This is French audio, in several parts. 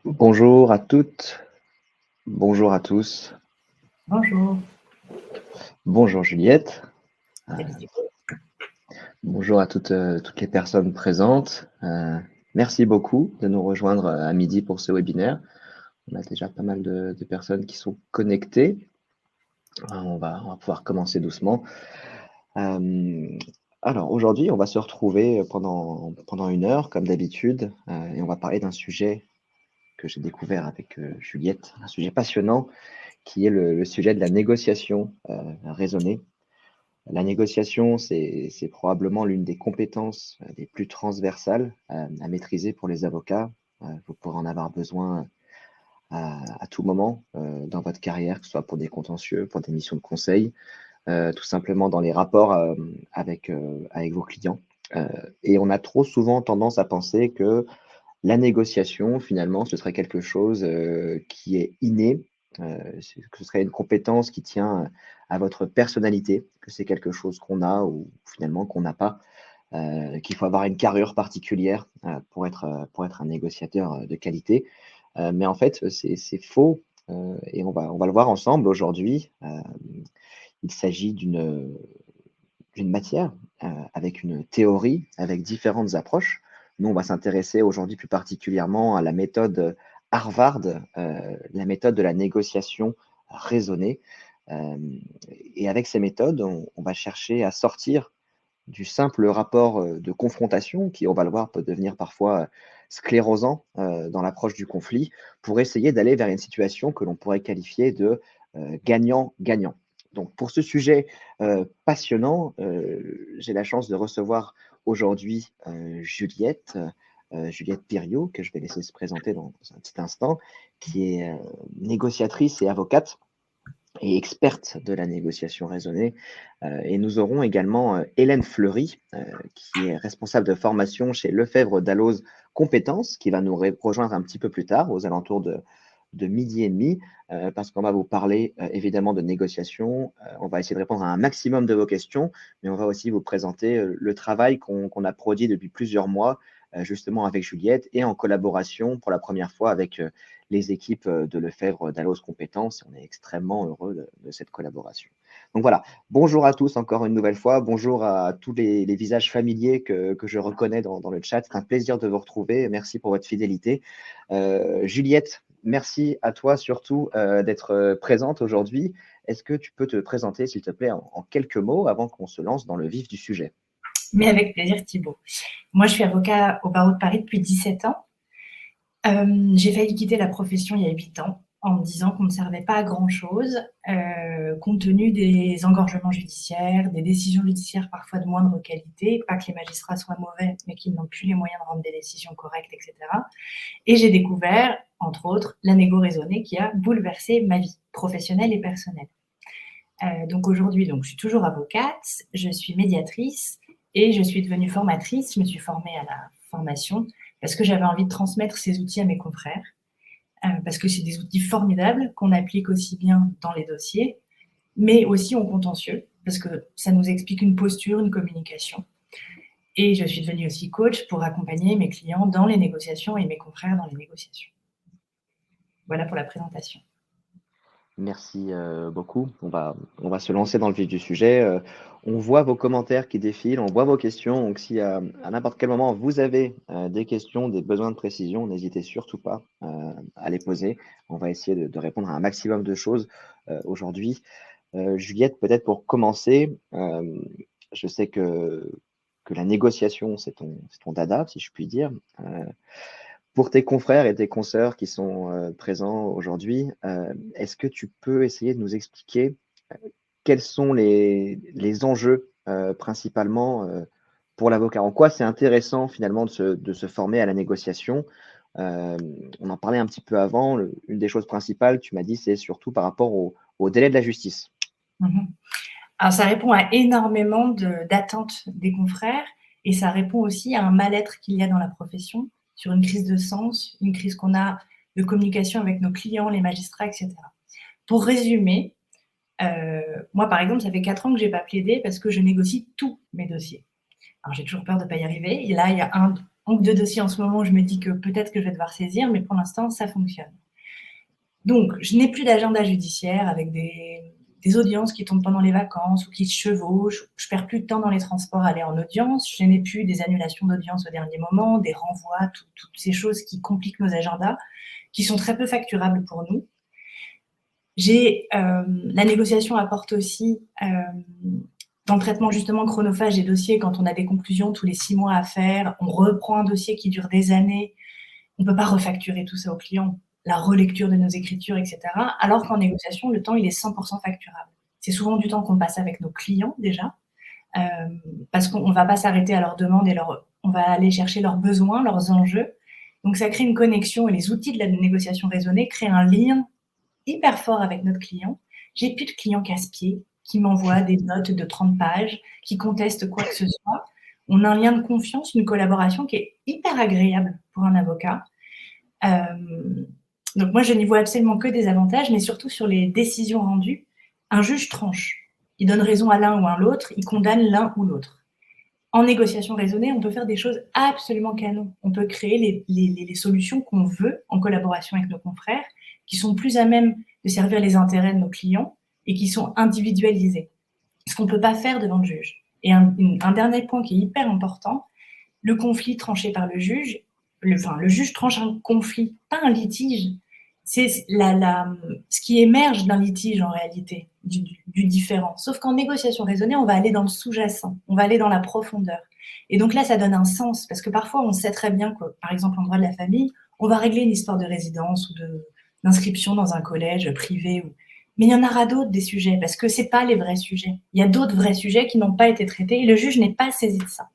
Bonjour à toutes, bonjour à tous. Bonjour. Bonjour Juliette, Salut Thibaut. bonjour à toutes les personnes présentes. Merci beaucoup de nous rejoindre à midi pour ce webinaire. On a déjà pas mal de personnes qui sont connectées. On va pouvoir commencer doucement. Alors aujourd'hui, on va se retrouver pendant une heure, comme d'habitude, et on va parler d'un sujet que j'ai découvert avec Juliette, un sujet passionnant qui est le sujet de la négociation raisonnée. La négociation, c'est probablement l'une des compétences les plus transversales à maîtriser pour les avocats. Vous pourrez en avoir besoin à tout moment dans votre carrière, que ce soit pour des contentieux, pour des missions de conseil, tout simplement dans les rapports avec vos clients. Et on a trop souvent tendance à penser que la négociation, finalement, ce serait quelque chose qui est inné, que ce serait une compétence qui tient à votre personnalité, que c'est quelque chose qu'on a ou finalement qu'on n'a pas, qu'il faut avoir une carrure particulière pour être un négociateur de qualité. Mais en fait, c'est faux et on va le voir ensemble aujourd'hui. Il s'agit d'une matière avec une théorie, avec différentes approches. Nous, on va s'intéresser aujourd'hui plus particulièrement à la méthode Harvard, la méthode de la négociation raisonnée. Euh, et avec ces méthodes, on va chercher à sortir du simple rapport de confrontation, qui, on va le voir, peut devenir parfois sclérosant dans l'approche du conflit, pour essayer d'aller vers une situation que l'on pourrait qualifier de gagnant-gagnant. Donc, pour ce sujet passionnant, j'ai la chance de recevoir aujourd'hui Juliette Piriot, que je vais laisser se présenter dans un petit instant, qui est négociatrice et avocate et experte de la négociation raisonnée. Et nous aurons également Hélène Fleury, qui est responsable de formation chez Lefebvre Dalloz Compétences, qui va nous rejoindre un petit peu plus tard, aux alentours de midi et demi, parce qu'on va vous parler évidemment de négociation. On va essayer de répondre à un maximum de vos questions, mais on va aussi vous présenter le travail qu'on a produit depuis plusieurs mois, justement avec Juliette, et en collaboration pour la première fois avec les équipes de Lefebvre Dalloz Compétences. On est extrêmement heureux de cette collaboration. Donc voilà, bonjour à tous encore une nouvelle fois, bonjour à tous les visages familiers que je reconnais dans le chat. C'est un plaisir de vous retrouver, merci pour votre fidélité. Juliette, merci à toi surtout d'être présente aujourd'hui. Est-ce que tu peux te présenter, s'il te plaît, en quelques mots avant qu'on se lance dans le vif du sujet? Mais avec plaisir Thibaut. Moi, je suis avocat au barreau de Paris depuis 17 ans. J'ai failli quitter la profession il y a 8 ans en me disant qu'on ne servait pas à grand-chose, compte tenu des engorgements judiciaires, des décisions judiciaires parfois de moindre qualité, pas que les magistrats soient mauvais, mais qu'ils n'ont plus les moyens de rendre des décisions correctes, etc. Et j'ai découvert, entre autres, la négo raisonnée qui a bouleversé ma vie professionnelle et personnelle. Donc aujourd'hui, je suis toujours avocate, je suis médiatrice et je suis devenue formatrice. Je me suis formée à la formation parce que j'avais envie de transmettre ces outils à mes confrères, parce que c'est des outils formidables qu'on applique aussi bien dans les dossiers, mais aussi en contentieux, parce que ça nous explique une posture, une communication. Et je suis devenue aussi coach pour accompagner mes clients dans les négociations et mes confrères dans les négociations. Voilà pour la présentation. Merci beaucoup. On va se lancer dans le vif du sujet. On voit vos commentaires qui défilent, on voit vos questions. Donc, si à n'importe quel moment vous avez des questions, des besoins de précision, n'hésitez surtout pas à les poser. On va essayer de répondre à un maximum de choses aujourd'hui. Juliette, peut-être pour commencer, je sais que la négociation, c'est ton dada, si je puis dire. Pour tes confrères et tes consoeurs qui sont présents aujourd'hui, est-ce que tu peux essayer de nous expliquer quels sont les enjeux principalement pour l'avocat? En quoi c'est intéressant finalement de se former à la négociation? On en parlait un petit peu avant. Une des choses principales, tu m'as dit, c'est surtout par rapport au délai de la justice. Alors, ça répond à énormément d'attentes des confrères et ça répond aussi à un mal-être qu'il y a dans la profession, sur une crise de sens, une crise qu'on a de communication avec nos clients, les magistrats, etc. Pour résumer, moi, par exemple, ça fait 4 ans que je n'ai pas plaidé parce que je négocie tous mes dossiers. Alors, j'ai toujours peur de ne pas y arriver. Et là, il y a manque de dossiers en ce moment, je me dis que peut-être que je vais devoir saisir, mais pour l'instant, ça fonctionne. Donc, je n'ai plus d'agenda judiciaire avec des audiences qui tombent pendant les vacances ou qui se chevauchent. Je perds plus de temps dans les transports à aller en audience. Je n'ai plus des annulations d'audience au dernier moment, des renvois, toutes ces choses qui compliquent nos agendas, qui sont très peu facturables pour nous. La négociation apporte aussi, dans le traitement justement chronophage des dossiers, quand on a des conclusions tous les 6 mois à faire, on reprend un dossier qui dure des années, on ne peut pas refacturer tout ça au client, la relecture de nos écritures, etc. Alors qu'en négociation, le temps, il est 100% facturable. C'est souvent du temps qu'on passe avec nos clients déjà, parce qu'on ne va pas s'arrêter à leurs demandes et on va aller chercher leurs besoins, leurs enjeux. Donc ça crée une connexion et les outils de la négociation raisonnée créent un lien hyper fort avec notre client. J'ai plus de clients casse-pieds qui m'envoient des notes de 30 pages, qui contestent quoi que ce soit. On a un lien de confiance, une collaboration qui est hyper agréable pour un avocat. Donc moi, je n'y vois absolument que des avantages, mais surtout sur les décisions rendues, un juge tranche. Il donne raison à l'un ou à l'autre, il condamne l'un ou l'autre. En négociation raisonnée, on peut faire des choses absolument canon. On peut créer les solutions qu'on veut en collaboration avec nos confrères, qui sont plus à même de servir les intérêts de nos clients et qui sont individualisées. Ce qu'on ne peut pas faire devant le juge. Et un dernier point qui est hyper important, le conflit tranché par le juge, le juge tranche un conflit, pas un litige. C'est ce qui émerge d'un litige en réalité, du différent. Sauf qu'en négociation raisonnée, on va aller dans le sous-jacent, on va aller dans la profondeur. Et donc là, ça donne un sens, parce que parfois, on sait très bien que, par exemple, en droit de la famille, on va régler une histoire de résidence ou d'inscription dans un collège privé. Mais il y en aura d'autres des sujets, parce que ce n'est pas les vrais sujets. Il y a d'autres vrais sujets qui n'ont pas été traités, et le juge n'est pas saisi de ça.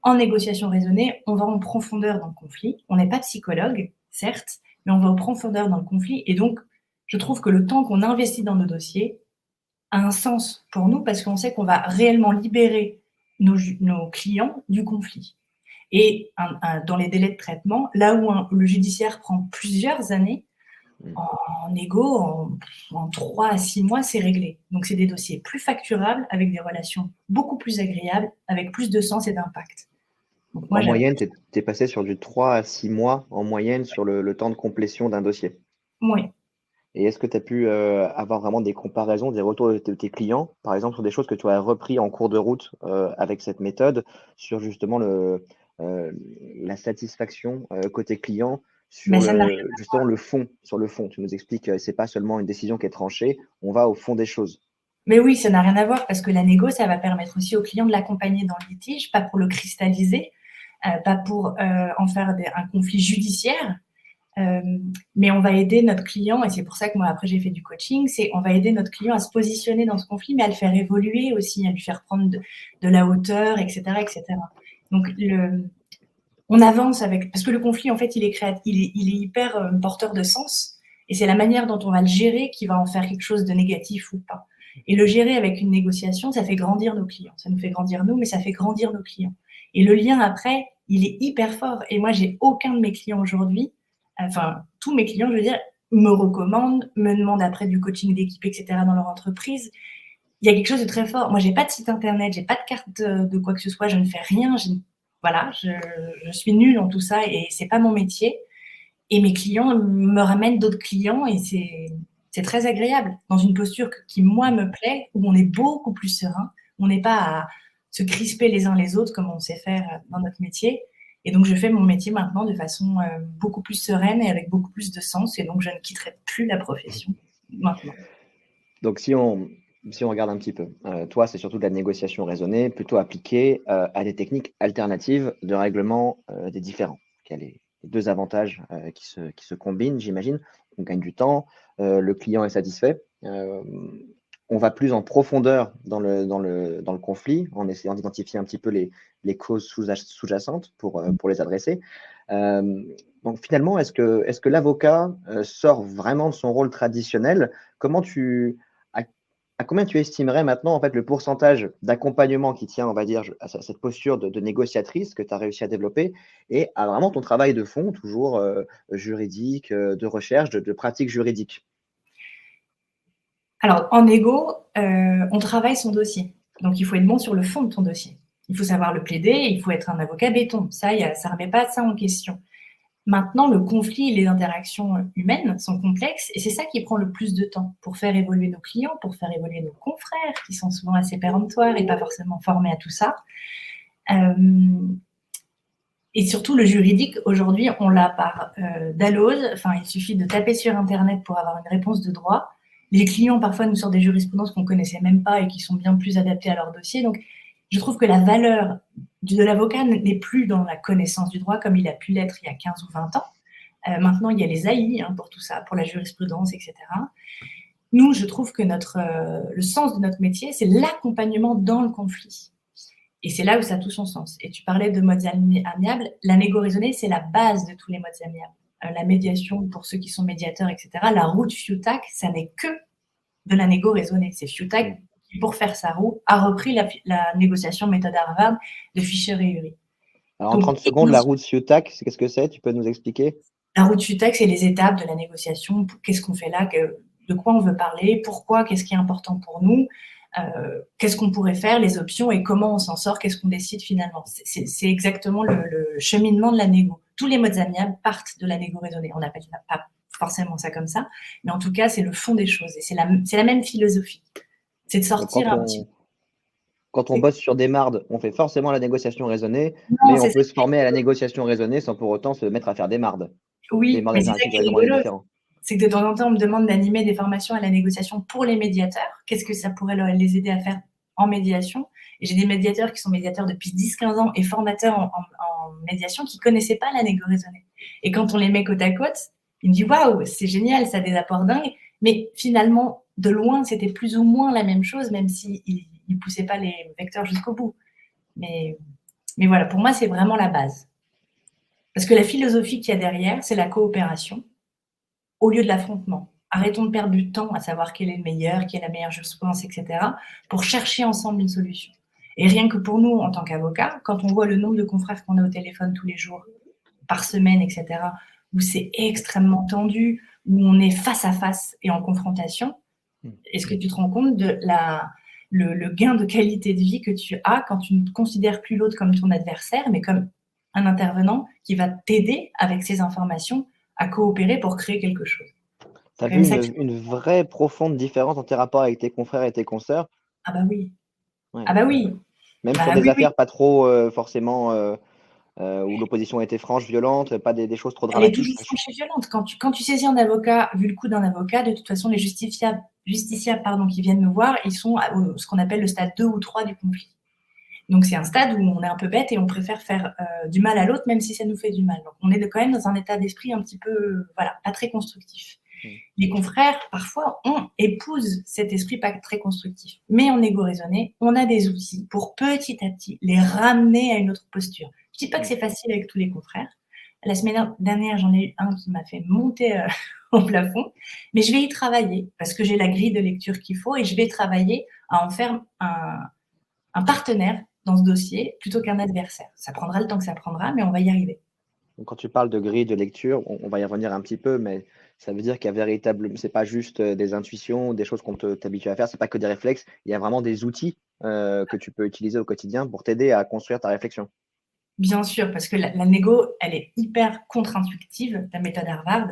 En négociation raisonnée, on va en profondeur dans le conflit. On n'est pas psychologue, certes, mais on va en profondeur dans le conflit. Et donc, je trouve que le temps qu'on investit dans nos dossiers a un sens pour nous parce qu'on sait qu'on va réellement libérer nos clients du conflit. Et dans les délais de traitement, là où le judiciaire prend plusieurs années, en négo, en 3 à 6 mois, c'est réglé. Donc, c'est des dossiers plus facturables, avec des relations beaucoup plus agréables, avec plus de sens et d'impact. Donc, moi, en moyenne, tu es passé sur du 3 à 6 mois en moyenne sur le temps de complétion d'un dossier. Oui. Et est-ce que tu as pu avoir vraiment des comparaisons, des retours de tes clients, par exemple, sur des choses que tu as repris en cours de route avec cette méthode, sur justement la satisfaction côté client, sur justement le fond, sur le fond. Tu nous expliques que ce n'est pas seulement une décision qui est tranchée, on va au fond des choses. Mais oui, ça n'a rien à voir parce que la négo, ça va permettre aussi au client de l'accompagner dans le litige, pas pour le cristalliser, pas pour en faire un conflit judiciaire, mais on va aider notre client, et c'est pour ça que moi après j'ai fait du coaching, on va aider notre client à se positionner dans ce conflit, mais à le faire évoluer aussi, à lui faire prendre de la hauteur, etc., etc. Donc on avance parce que le conflit en fait il est hyper porteur de sens, et c'est la manière dont on va le gérer qui va en faire quelque chose de négatif ou pas. Et le gérer avec une négociation, ça fait grandir nos clients, ça nous fait grandir nous, mais ça fait grandir nos clients. Et le lien après, il est hyper fort. Et moi, j'ai aucun de mes clients aujourd'hui, enfin, tous mes clients, je veux dire, me recommandent, me demandent après du coaching d'équipe, etc. dans leur entreprise. Il y a quelque chose de très fort. Moi, j'ai pas de site internet, j'ai pas de carte de quoi que ce soit, je ne fais rien. Voilà, je suis nulle en tout ça et c'est pas mon métier. Et mes clients me ramènent d'autres clients et c'est très agréable, dans une posture qui, moi, me plaît, où on est beaucoup plus serein. On n'est pas à se crisper les uns les autres comme on sait faire dans notre métier. Et donc, je fais mon métier maintenant de façon beaucoup plus sereine et avec beaucoup plus de sens. Et donc, je ne quitterai plus la profession maintenant. Donc, si on regarde un petit peu, toi, c'est surtout de la négociation raisonnée, plutôt appliquée à des techniques alternatives de règlement des différends. Il y a les 2 avantages qui se combinent, j'imagine. On gagne du temps, le client est satisfait. On va plus en profondeur dans le conflit, en essayant d'identifier un petit peu les causes sous-jacentes pour les adresser. Donc finalement, est-ce que l'avocat sort vraiment de son rôle traditionnel? À combien tu estimerais maintenant en fait, le pourcentage d'accompagnement qui tient, on va dire, à cette posture de négociatrice que tu as réussi à développer et à vraiment ton travail de fond, toujours juridique, de recherche, de pratique juridique? Alors, en négo, on travaille son dossier. Donc, il faut être bon sur le fond de ton dossier. Il faut savoir le plaider, il faut être un avocat béton. Ça ne remet pas ça en question. Maintenant, le conflit et les interactions humaines sont complexes et c'est ça qui prend le plus de temps pour faire évoluer nos clients, pour faire évoluer nos confrères qui sont souvent assez péremptoires et pas forcément formés à tout ça. Et surtout, le juridique, aujourd'hui, on l'a par Dalloz. Enfin, il suffit de taper sur Internet pour avoir une réponse de droit. Les clients, parfois, nous sortent des jurisprudences qu'on ne connaissait même pas et qui sont bien plus adaptées à leur dossier. Donc, je trouve que la valeur de l'avocat n'est plus dans la connaissance du droit comme il a pu l'être il y a 15 ou 20 ans. Maintenant, il y a les AI pour tout ça, pour la jurisprudence, etc. Nous, je trouve que le sens de notre métier, c'est l'accompagnement dans le conflit. Et c'est là où ça a tout son sens. Et tu parlais de modes amiables. La négo raisonnée, c'est la base de tous les modes amiables. La médiation, pour ceux qui sont médiateurs, etc. La roue de FUTAC, ça n'est que de la négo raisonnée. C'est FUTAC qui, pour faire sa roue, a repris la négociation méthode Harvard de Fisher et Ury. Alors, en 30 secondes, la roue de FUTAC, qu'est-ce que c'est? Tu peux nous expliquer? La roue de FUTAC, c'est les étapes de la négociation. Qu'est-ce qu'on fait là? De quoi on veut parler? Pourquoi? Qu'est-ce qui est important pour nous? Qu'est-ce qu'on pourrait faire, les options et comment on s'en sort, qu'est-ce qu'on décide finalement. C'est exactement le cheminement de la négo. Tous les modes amiables partent de la négo raisonnée. On n'appelle pas forcément ça comme ça, mais en tout cas, c'est le fond des choses et c'est la même philosophie. C'est de sortir un petit peu. Quand on bosse sur des mardes, on fait forcément la négociation raisonnée, mais on peut se former à la négociation raisonnée sans pour autant se mettre à faire des mardes. Oui, des mardes mais c'est ça alternatives qui est réglements rigolo. différents. C'est que de temps en temps, on me demande d'animer des formations à la négociation pour les médiateurs. Qu'est-ce que ça pourrait les aider à faire en médiation? Et j'ai des médiateurs qui sont médiateurs depuis 10-15 ans et formateurs en médiation qui ne connaissaient pas la négo raisonnée. Et quand on les met côte à côte, ils me disent « Waouh, c'est génial, ça a des apports dingues ». Mais finalement, de loin, c'était plus ou moins la même chose, même s'ils ne poussaient pas les vecteurs jusqu'au bout. Mais voilà, pour moi, c'est vraiment la base. Parce que la philosophie qu'il y a derrière, c'est la coopération au lieu de l'affrontement. Arrêtons de perdre du temps à savoir quel est le meilleur, qui est la meilleure jurisprudence, etc., pour chercher ensemble une solution. Et rien que pour nous, en tant qu'avocats, quand on voit le nombre de confrères qu'on a au téléphone tous les jours, par semaine, etc., où c'est extrêmement tendu, où on est face à face et en confrontation, est-ce que tu te rends compte de le gain de qualité de vie que tu as quand tu ne considères plus l'autre comme ton adversaire, mais comme un intervenant qui va t'aider avec ces informations à coopérer pour créer quelque chose. Tu as vu une vraie profonde différence dans tes rapports avec tes confrères et tes consoeurs? Ah bah oui. Ouais. Ah bah oui. Même sur des affaires pas trop forcément où l'opposition a été franche, violente, pas des choses trop dramatiques. Elle est toujours franche et violente. Quand tu saisis un avocat, vu le coup d'un avocat, de toute façon, les justiciables qui viennent nous voir, ils sont à ce qu'on appelle le stade 2 ou 3 du conflit. Donc, c'est un stade où on est un peu bête et on préfère faire du mal à l'autre, même si ça nous fait du mal. Donc, on est quand même dans un état d'esprit un petit peu, voilà, pas très constructif. Les confrères, parfois, épousent cet esprit pas très constructif. Mais en négo raisonné, on a des outils pour petit à petit les ramener à une autre posture. Je dis pas que c'est facile avec tous les confrères. La semaine dernière, j'en ai eu un qui m'a fait monter au plafond, mais je vais y travailler parce que j'ai la grille de lecture qu'il faut et je vais travailler à en faire un partenaire dans ce dossier plutôt qu'un adversaire. Ça prendra le temps que ça prendra, mais on va y arriver. Donc, quand tu parles de grille de lecture, on va y revenir un petit peu, mais ça veut dire qu'il y a véritablement, c'est pas juste des intuitions, des choses qu'on t'habitue à faire, c'est pas que des réflexes, il y a vraiment des outils que tu peux utiliser au quotidien pour t'aider à construire ta réflexion. Bien sûr, parce que la négo, elle est hyper contre-intuitive, la méthode Harvard.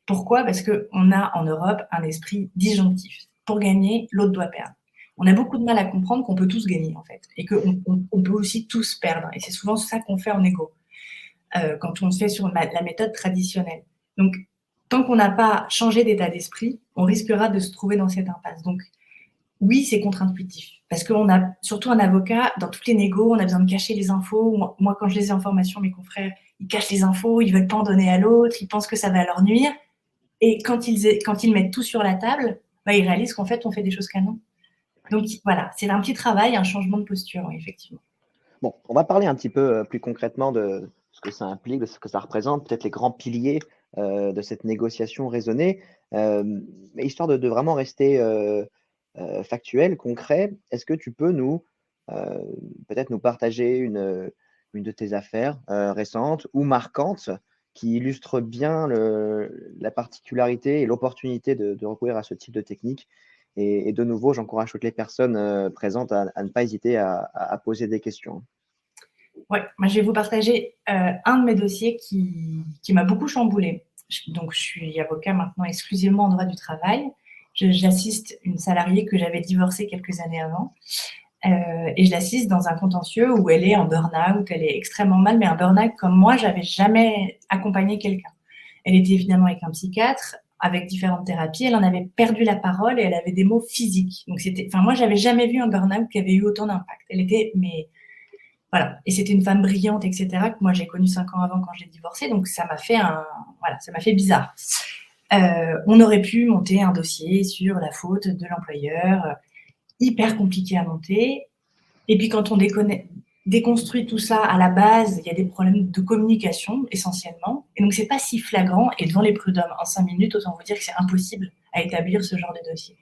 Pourquoi? Parce qu'on a en Europe un esprit disjonctif. Pour gagner, l'autre doit perdre. On a beaucoup de mal à comprendre qu'on peut tous gagner, en fait, et qu'on peut aussi tous perdre. Et c'est souvent ça qu'on fait en négo, quand on se fait sur la méthode traditionnelle. Donc, tant qu'on n'a pas changé d'état d'esprit, on risquera de se trouver dans cette impasse. Donc, oui, c'est contre-intuitif. Parce qu'on a, surtout un avocat, dans toutes les négos, on a besoin de cacher les infos. Moi, quand je les ai en formation, mes confrères, ils cachent les infos, ils veulent pas en donner à l'autre, ils pensent que ça va leur nuire. Et quand ils mettent tout sur la table, bah, ils réalisent qu'en fait, on fait des choses canon. Donc voilà, c'est un petit travail, un changement de posture, oui, effectivement. Bon, on va parler un petit peu plus concrètement de ce que ça implique, de ce que ça représente, peut-être les grands piliers de cette négociation raisonnée. Mais histoire de vraiment rester factuel, concret, est-ce que tu peux euh, peut-être nous partager une de tes affaires récentes ou marquantes qui illustre bien la particularité et l'opportunité de recourir à ce type de technique? Et de nouveau, j'encourage toutes les personnes présentes à ne pas hésiter à poser des questions. Ouais, moi je vais vous partager un de mes dossiers qui m'a beaucoup chamboulée. Donc je suis avocat maintenant exclusivement en droit du travail. J'assiste une salariée que j'avais divorcée quelques années avant et je l'assiste dans un contentieux où elle est en burn-out, elle est extrêmement mal, mais un burn-out comme moi, j'avais jamais accompagné quelqu'un. Elle était évidemment avec un psychiatre, avec différentes thérapies, elle en avait perdu la parole et elle avait des maux physiques. Donc moi j'avais jamais vu un burn-out qui avait eu autant d'impact. Elle était, mais voilà. Et c'était une femme brillante, etc., que moi j'ai connue 5 ans avant quand je l'ai divorcée, donc ça m'a fait bizarre. On aurait pu monter un dossier sur la faute de l'employeur, hyper compliqué à monter. Et puis quand on déconstruit tout ça, à la base, il y a des problèmes de communication essentiellement. Et donc c'est pas si flagrant. Et devant les prud'hommes, en 5 minutes, autant vous dire que c'est impossible à établir ce genre de dossier.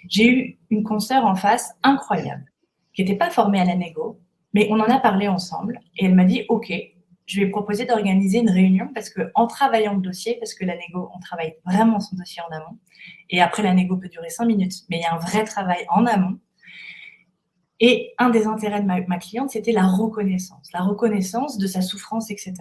J'ai eu une consoeur en face incroyable, qui n'était pas formée à la négo, mais on en a parlé ensemble. Et elle m'a dit, OK, je vais proposer d'organiser une réunion parce qu'en travaillant le dossier, parce que la négo, on travaille vraiment son dossier en amont. Et après, la négo peut durer 5 minutes, mais il y a un vrai travail en amont. Et un des intérêts de ma cliente, c'était la reconnaissance de sa souffrance, etc.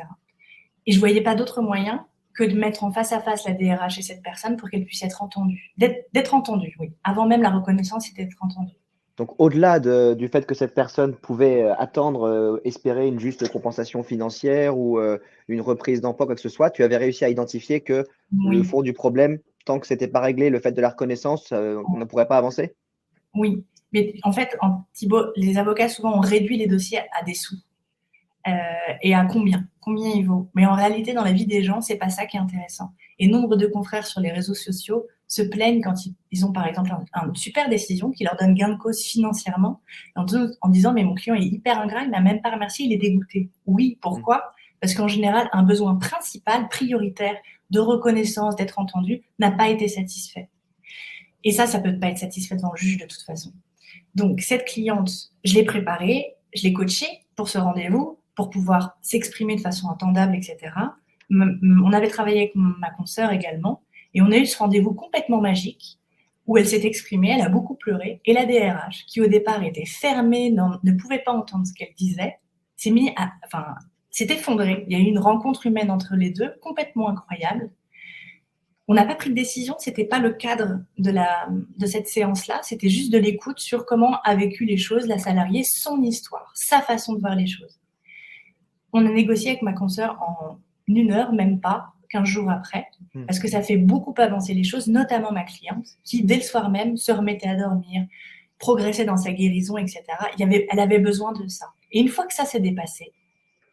Et je ne voyais pas d'autre moyen que de mettre en face à face la DRH et cette personne pour qu'elle puisse être entendue. D'être entendue, oui. Avant même la reconnaissance, c'était d'être entendue. Donc, au-delà du fait que cette personne pouvait attendre, espérer une juste compensation financière ou une reprise d'emploi, quoi que ce soit, tu avais réussi à identifier que le Oui. fond du problème, tant que ce n'était pas réglé, le fait de la reconnaissance, on ne pourrait pas avancer? Oui. Mais en fait, Thibaut, les avocats, souvent, ont réduit les dossiers à des sous. Et à combien il vaut. Mais en réalité, dans la vie des gens, c'est pas ça qui est intéressant. Et nombre de confrères sur les réseaux sociaux se plaignent quand ils ont, par exemple, une super décision qui leur donne gain de cause financièrement, en disant mais mon client est hyper ingrat, il m'a même pas remercié, il est dégoûté. Oui, pourquoi ? Parce qu'en général, un besoin principal, prioritaire, de reconnaissance, d'être entendu, n'a pas été satisfait. Et ça peut pas être satisfait devant le juge de toute façon. Donc, cette cliente, je l'ai préparée, je l'ai coachée pour ce rendez-vous, pour pouvoir s'exprimer de façon entendable, etc. On avait travaillé avec ma consoeur également, et on a eu ce rendez-vous complètement magique, où elle s'est exprimée, elle a beaucoup pleuré, et la DRH, qui au départ était fermée, ne pouvait pas entendre ce qu'elle disait, s'est effondrée. Il y a eu une rencontre humaine entre les deux, complètement incroyable. On n'a pas pris de décision, c'était pas le cadre de cette séance-là, c'était juste de l'écoute sur comment a vécu les choses la salariée, son histoire, sa façon de voir les choses. On a négocié avec ma consoeur en 1 heure, même pas, 15 jours après, parce que ça fait beaucoup avancer les choses, notamment ma cliente, qui dès le soir même se remettait à dormir, progressait dans sa guérison, etc. Elle avait besoin de ça. Et une fois que ça s'est dépassé,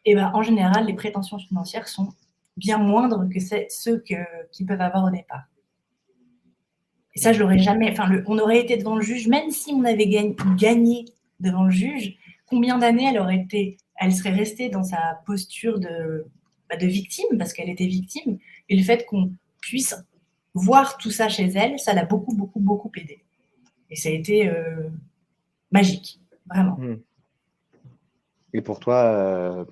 en général, les prétentions financières sont bien moindres que ceux qu'ils peuvent avoir au départ. Et ça, je l'aurais jamais. On aurait été devant le juge, même si on avait gagné devant le juge, combien d'années elle serait restée dans sa posture de victime, parce qu'elle était victime, et le fait qu'on puisse voir tout ça chez elle, ça l'a beaucoup, beaucoup, beaucoup aidé. Et ça a été magique, vraiment. Et pour toi,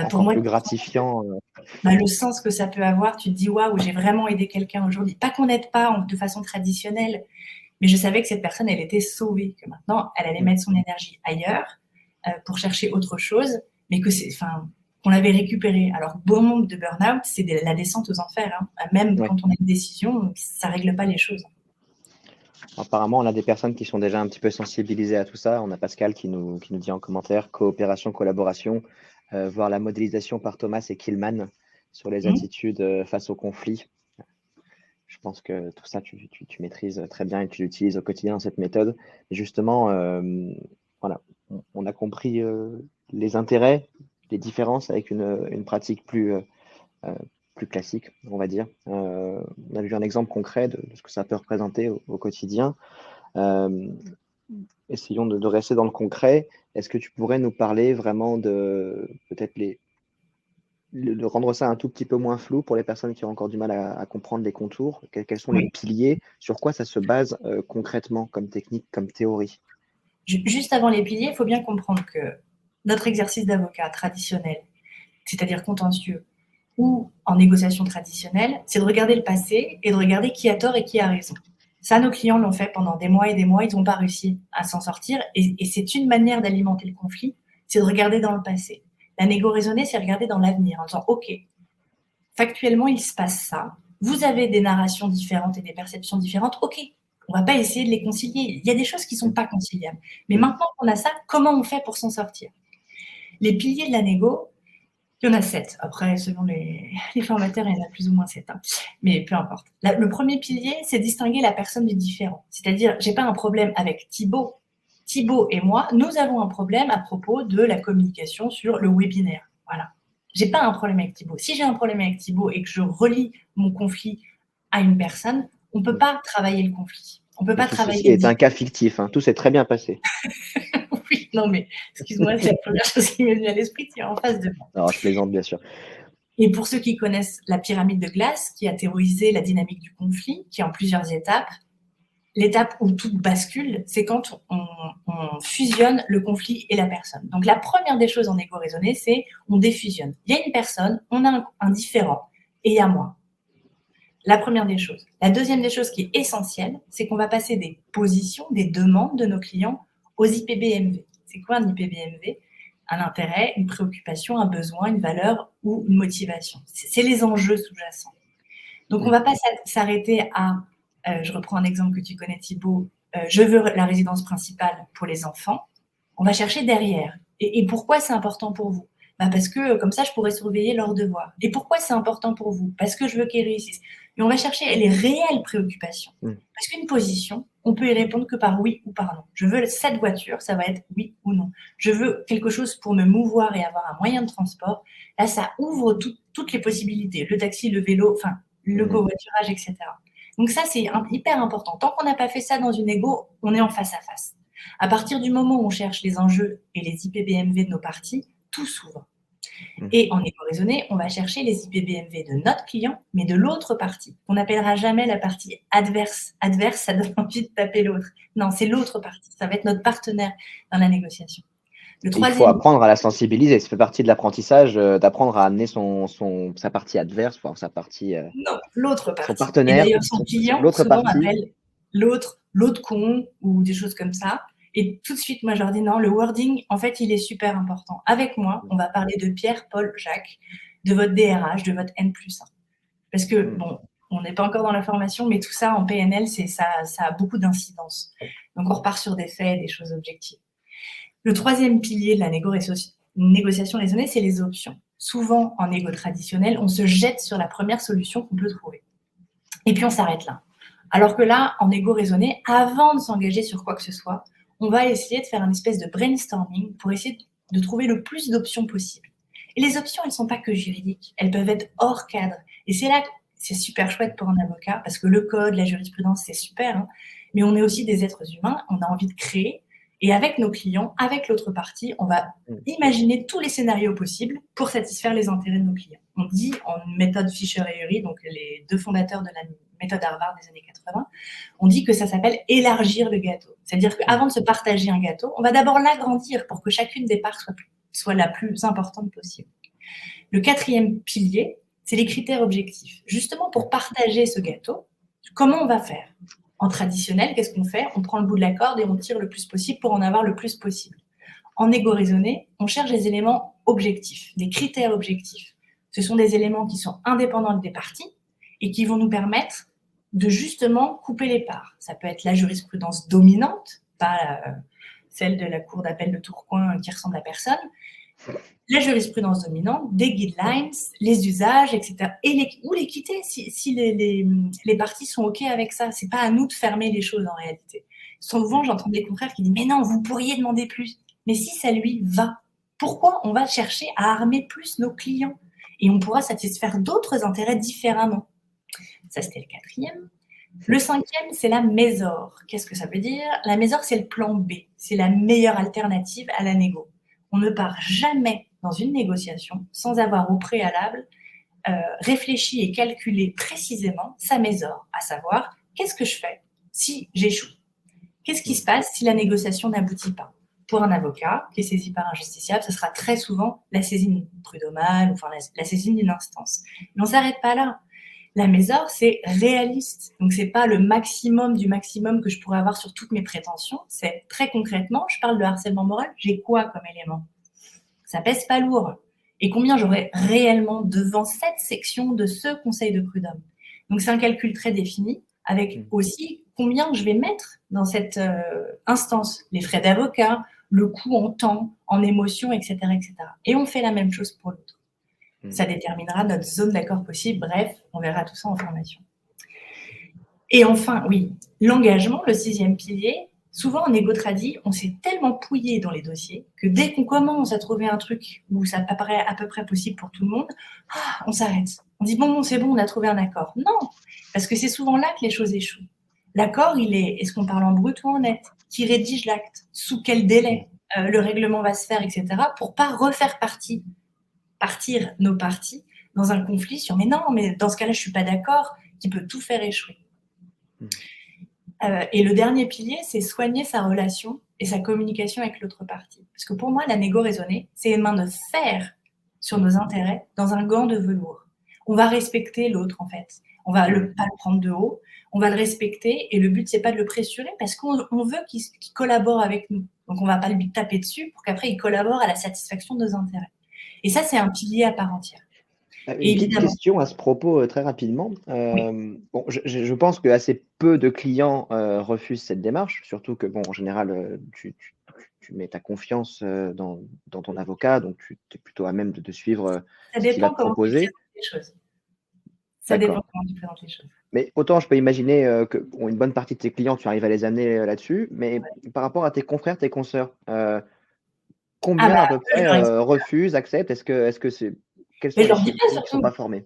pour moi, plus gratifiant. Le sens que ça peut avoir, tu te dis waouh, j'ai vraiment aidé quelqu'un aujourd'hui. Pas qu'on n'aide pas de façon traditionnelle, mais je savais que cette personne, elle était sauvée, que maintenant, elle allait mettre son énergie ailleurs pour chercher autre chose, mais qu'on l'avait récupérée. Alors, bon nombre de burn-out, c'est la descente aux enfers. Hein. Même quand on a une décision, ça ne règle pas les choses. Apparemment, on a des personnes qui sont déjà un petit peu sensibilisées à tout ça. On a Pascal qui nous dit en commentaire coopération, collaboration, voir la modélisation par Thomas et Killman sur les attitudes face au conflit. Je pense que tout ça, tu maîtrises très bien et tu l'utilises au quotidien, cette méthode. Et justement, voilà, on a compris les intérêts, les différences avec une pratique plus classique, on va dire. On a vu un exemple concret de ce que ça peut représenter au quotidien. Essayons de rester dans le concret. Est-ce que tu pourrais nous parler vraiment de peut-être de rendre ça un tout petit peu moins flou pour les personnes qui ont encore du mal à comprendre les contours? Quels sont les piliers? Sur quoi ça se base concrètement comme technique, comme théorie? Juste avant les piliers, il faut bien comprendre que notre exercice d'avocat traditionnel, c'est-à-dire contentieux, ou en négociation traditionnelle, c'est de regarder le passé et de regarder qui a tort et qui a raison. Ça, nos clients l'ont fait pendant des mois et des mois, ils n'ont pas réussi à s'en sortir. Et c'est une manière d'alimenter le conflit, c'est de regarder dans le passé. La négo raisonnée, c'est regarder dans l'avenir en disant « Ok, factuellement, il se passe ça. Vous avez des narrations différentes et des perceptions différentes. Ok, on va pas essayer de les concilier. Il y a des choses qui sont pas conciliables. Mais maintenant qu'on a ça, comment on fait pour s'en sortir ?» Les piliers de la négo, il y en a 7. Après, selon les formateurs, il y en a plus ou moins 7. Hein. Mais peu importe. Le premier pilier, c'est distinguer la personne du différent. C'est-à-dire, j'ai pas un problème avec Thibaut. Thibaut et moi, nous avons un problème à propos de la communication sur le webinaire. Voilà. J'ai pas un problème avec Thibaut. Si j'ai un problème avec Thibaut et que je relie mon conflit à une personne, on peut pas travailler le conflit. On peut pas travailler. Ceci est un cas fictif. Hein. Tout s'est très bien passé. Oui, non mais excuse-moi, c'est la première chose qui m'est venue à l'esprit. Tu es en face de moi. Alors, je plaisante, bien sûr. Et pour ceux qui connaissent la pyramide de glace, qui a théorisé la dynamique du conflit, qui est en plusieurs étapes, l'étape où tout bascule, c'est quand on fusionne le conflit et la personne. Donc, la première des choses en égo raisonné, c'est on défusionne. Il y a une personne, on a un différent, et il y a moi. La première des choses. La deuxième des choses qui est essentielle, c'est qu'on va passer des positions, des demandes de nos clients aux IPBMV. C'est quoi un IPBMV ? Un intérêt, une préoccupation, un besoin, une valeur ou une motivation. C'est les enjeux sous-jacents. Donc, on ne va pas s'arrêter à, je reprends un exemple que tu connais Thibaut, je veux la résidence principale pour les enfants. On va chercher derrière. Et pourquoi c'est important pour vous ? Parce que comme ça, je pourrais surveiller leurs devoirs. Et pourquoi c'est important pour vous ? Parce que je veux qu'ils réussissent. Et on va chercher les réelles préoccupations. Parce qu'une position, on peut y répondre que par oui ou par non. Je veux cette voiture, ça va être oui ou non. Je veux quelque chose pour me mouvoir et avoir un moyen de transport. Là, ça ouvre toutes les possibilités. Le taxi, le vélo, enfin, le covoiturage, etc. Donc ça, c'est hyper important. Tant qu'on n'a pas fait ça dans une égo, on est en face à face. À partir du moment où on cherche les enjeux et les IPBMV de nos parties, tout s'ouvre. Et en égo raisonné, on va chercher les IPBMV de notre client, mais de l'autre partie. On n'appellera jamais la partie adverse. Adverse, ça donne envie de taper l'autre. Non, c'est l'autre partie. Ça va être notre partenaire dans la négociation. Il faut apprendre à la sensibiliser. Ça fait partie de l'apprentissage, d'apprendre à amener sa partie adverse, voire sa partie. Non, l'autre partie. Son partenaire. Et d'ailleurs, son client souvent appelle l'autre con ou des choses comme ça. Et tout de suite, moi, je leur dis non, le wording, en fait, il est super important. Avec moi, on va parler de Pierre, Paul, Jacques, de votre DRH, de votre N+1. Parce que, bon, on n'est pas encore dans la formation, mais tout ça en PNL, ça a beaucoup d'incidence. Donc, on repart sur des faits, des choses objectives. Le troisième pilier de la négociation raisonnée, c'est les options. Souvent, en égo traditionnel, on se jette sur la première solution qu'on peut trouver. Et puis, on s'arrête là. Alors que là, en égo raisonné, avant de s'engager sur quoi que ce soit, on va essayer de faire une espèce de brainstorming pour essayer de trouver le plus d'options possibles. Et les options, elles ne sont pas que juridiques. Elles peuvent être hors cadre. Et c'est là que c'est super chouette pour un avocat, parce que le code, la jurisprudence, c'est super. Hein, mais on est aussi des êtres humains. On a envie de créer. Et avec nos clients, avec l'autre partie, on va imaginer tous les scénarios possibles pour satisfaire les intérêts de nos clients. On dit en méthode Fisher et Ury, donc les deux fondateurs de la méthode Harvard des années 80, on dit que ça s'appelle élargir le gâteau. C'est-à-dire qu'avant de se partager un gâteau, on va d'abord l'agrandir pour que chacune des parts soit la plus importante possible. Le quatrième pilier, c'est les critères objectifs. Justement, pour partager ce gâteau, comment on va faire ? En traditionnel, qu'est-ce qu'on fait ? On prend le bout de la corde et on tire le plus possible pour en avoir le plus possible. En égo raisonné, on cherche des éléments objectifs, des critères objectifs. Ce sont des éléments qui sont indépendants des parties et qui vont nous permettre de justement couper les parts. Ça peut être la jurisprudence dominante, pas celle de la cour d'appel de Tourcoing qui ressemble à personne. La jurisprudence dominante, des guidelines, les usages, etc. Ou l'équité, si les parties sont OK avec ça. C'est pas à nous de fermer les choses en réalité. Souvent, j'entends des confrères qui disent « Mais non, vous pourriez demander plus. » Mais si ça lui va, pourquoi on va chercher à armer plus nos clients ? Et on pourra satisfaire d'autres intérêts différemment. Ça, c'était le quatrième. Le cinquième, c'est la mésor. Qu'est-ce que ça veut dire ? La mésor, c'est le plan B. C'est la meilleure alternative à la négo. On ne part jamais dans une négociation sans avoir au préalable réfléchi et calculé précisément sa mésor, à savoir qu'est-ce que je fais si j'échoue ? Qu'est-ce qui se passe si la négociation n'aboutit pas ? Pour un avocat qui est saisi par un justiciable, ce sera très souvent la saisine prud'homale, enfin la saisine d'une instance. Mais on ne s'arrête pas là. La mésor, c'est réaliste. Donc, ce n'est pas le maximum du maximum que je pourrais avoir sur toutes mes prétentions. C'est très concrètement, je parle de harcèlement moral, j'ai quoi comme élément ? Ça pèse pas lourd. et combien j'aurai réellement devant cette section de ce conseil de prud'homme. Donc c'est un calcul très défini, avec aussi combien je vais mettre dans cette instance, les frais d'avocat, le coût en temps, en émotion, etc., etc. Et on fait la même chose pour l'autre. Ça déterminera notre zone d'accord possible. Bref, on verra tout ça en formation. Et enfin, oui, l'engagement, le 6e pilier. Souvent, en égo-tradi, on s'est tellement pouillé dans les dossiers que dès qu'on commence à trouver un truc où ça paraît à peu près possible pour tout le monde, on s'arrête. On dit, bon, c'est bon, on a trouvé un accord. Non, parce que c'est souvent là que les choses échouent. L'accord, il est, est-ce qu'on parle en brut ou en net? Qui rédige l'acte? Sous quel délai le règlement va se faire, etc. pour pas refaire partir nos parties dans un conflit sur, mais non, mais dans ce cas-là, je suis pas d'accord, qui peut tout faire échouer. Et le dernier pilier, c'est soigner sa relation et sa communication avec l'autre partie. Parce que pour moi, la négo raisonnée, c'est une main de fer sur nos intérêts dans un gant de velours. On va respecter l'autre, en fait. On va pas le prendre de haut, on va le respecter, et le but, c'est pas de le pressurer, parce qu'on veut qu'il collabore avec nous. Donc, on va pas lui taper dessus pour qu'après, il collabore à la satisfaction de nos intérêts. Et ça, c'est un pilier à part entière. Une petite question à ce propos, très rapidement. Oui. Bon, je pense que assez peu de clients refusent cette démarche, surtout que, bon, en général, tu mets ta confiance dans ton avocat, donc tu es plutôt à même de suivre Ça ce qu'il va dépend te comment tu proposer. présentes les choses. Ça dépend D'accord. comment tu présentes les choses. Mais autant je peux imaginer que bon, une bonne partie de tes clients, tu arrives à les amener là-dessus, mais par rapport à tes confrères, tes consoeurs, Ah combien bah, à peu eux, je près leur explique. refusent, acceptent? Est-ce que c'est quels Mais sont je les leur dis chiffres pas qui ne sont surtout. pas formés?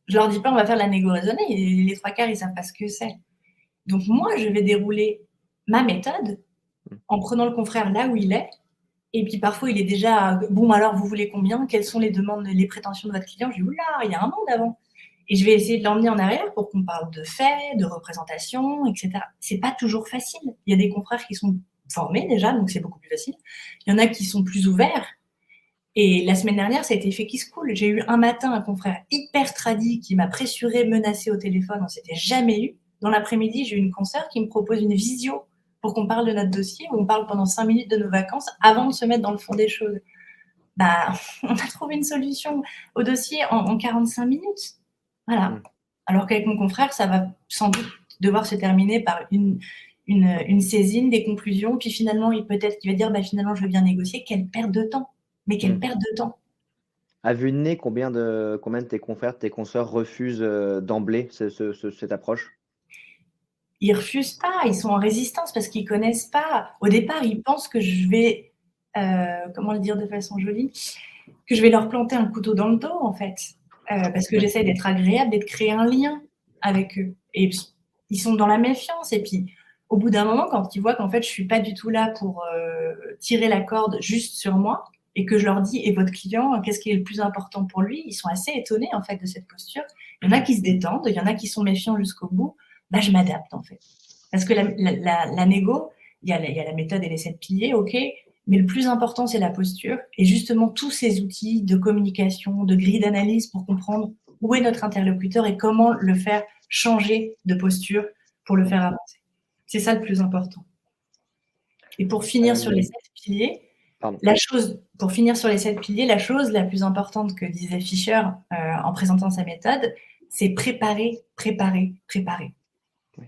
Je leur dis pas on va faire la négo raisonnée. Les 3/4, ils savent pas ce que c'est. Donc moi, je vais dérouler ma méthode en prenant le confrère là où il est. Et puis parfois, il est déjà bon. Alors, vous voulez combien? Quelles sont les demandes, les prétentions de votre client? Je dis oula, il y a un monde avant. Et je vais essayer de l'emmener en arrière pour qu'on parle de faits, de représentation, etc. C'est pas toujours facile. Il y a des confrères qui sont formés déjà, donc c'est beaucoup plus facile. Il y en a qui sont plus ouverts. Et la semaine dernière, ça a été fait qui se coule. J'ai eu un matin un confrère hyper tradi qui m'a pressuré, menacé au téléphone. On s'était jamais eu. Dans l'après-midi, j'ai eu une consoeur qui me propose une visio pour qu'on parle de notre dossier, où on parle pendant 5 minutes de nos vacances avant de se mettre dans le fond des choses. Bah, on a trouvé une solution au dossier en 45 minutes. Voilà. Alors qu'avec mon confrère, ça va sans doute devoir se terminer par une saisine, des conclusions, puis finalement, peut-être qu'il va dire, bah, finalement, je veux bien négocier. Quelle perte de temps! Mais quelle perte de temps! À vue de nez, combien de tes confrères, de tes consoeurs refusent d'emblée cette approche? Ils refusent pas, ils sont en résistance parce qu'ils connaissent pas. Au départ, ils pensent que je vais, comment le dire de façon jolie? Que je vais leur planter un couteau dans le dos, en fait, parce que j'essaie d'être agréable et de créer un lien avec eux. Et ils sont dans la méfiance. Et puis, au bout d'un moment, quand ils voient qu'en fait, je suis pas du tout là pour tirer la corde juste sur moi, et que je leur dis: «Et votre client, qu'est-ce qui est le plus important pour lui?» Ils sont assez étonnés, en fait, de cette posture. Il y en a qui se détendent, il y en a qui sont méfiants jusqu'au bout. Bah, je m'adapte, en fait. Parce que la négo, il y a la méthode et les 7 piliers, OK, mais le plus important, c'est la posture et justement tous ces outils de communication, de grille d'analyse pour comprendre où est notre interlocuteur et comment le faire changer de posture pour le faire avancer. C'est ça le plus important. Et pour finir sur les 7 piliers, Pardon. la chose la plus importante que disait Fischer en présentant sa méthode, c'est préparer, préparer, préparer.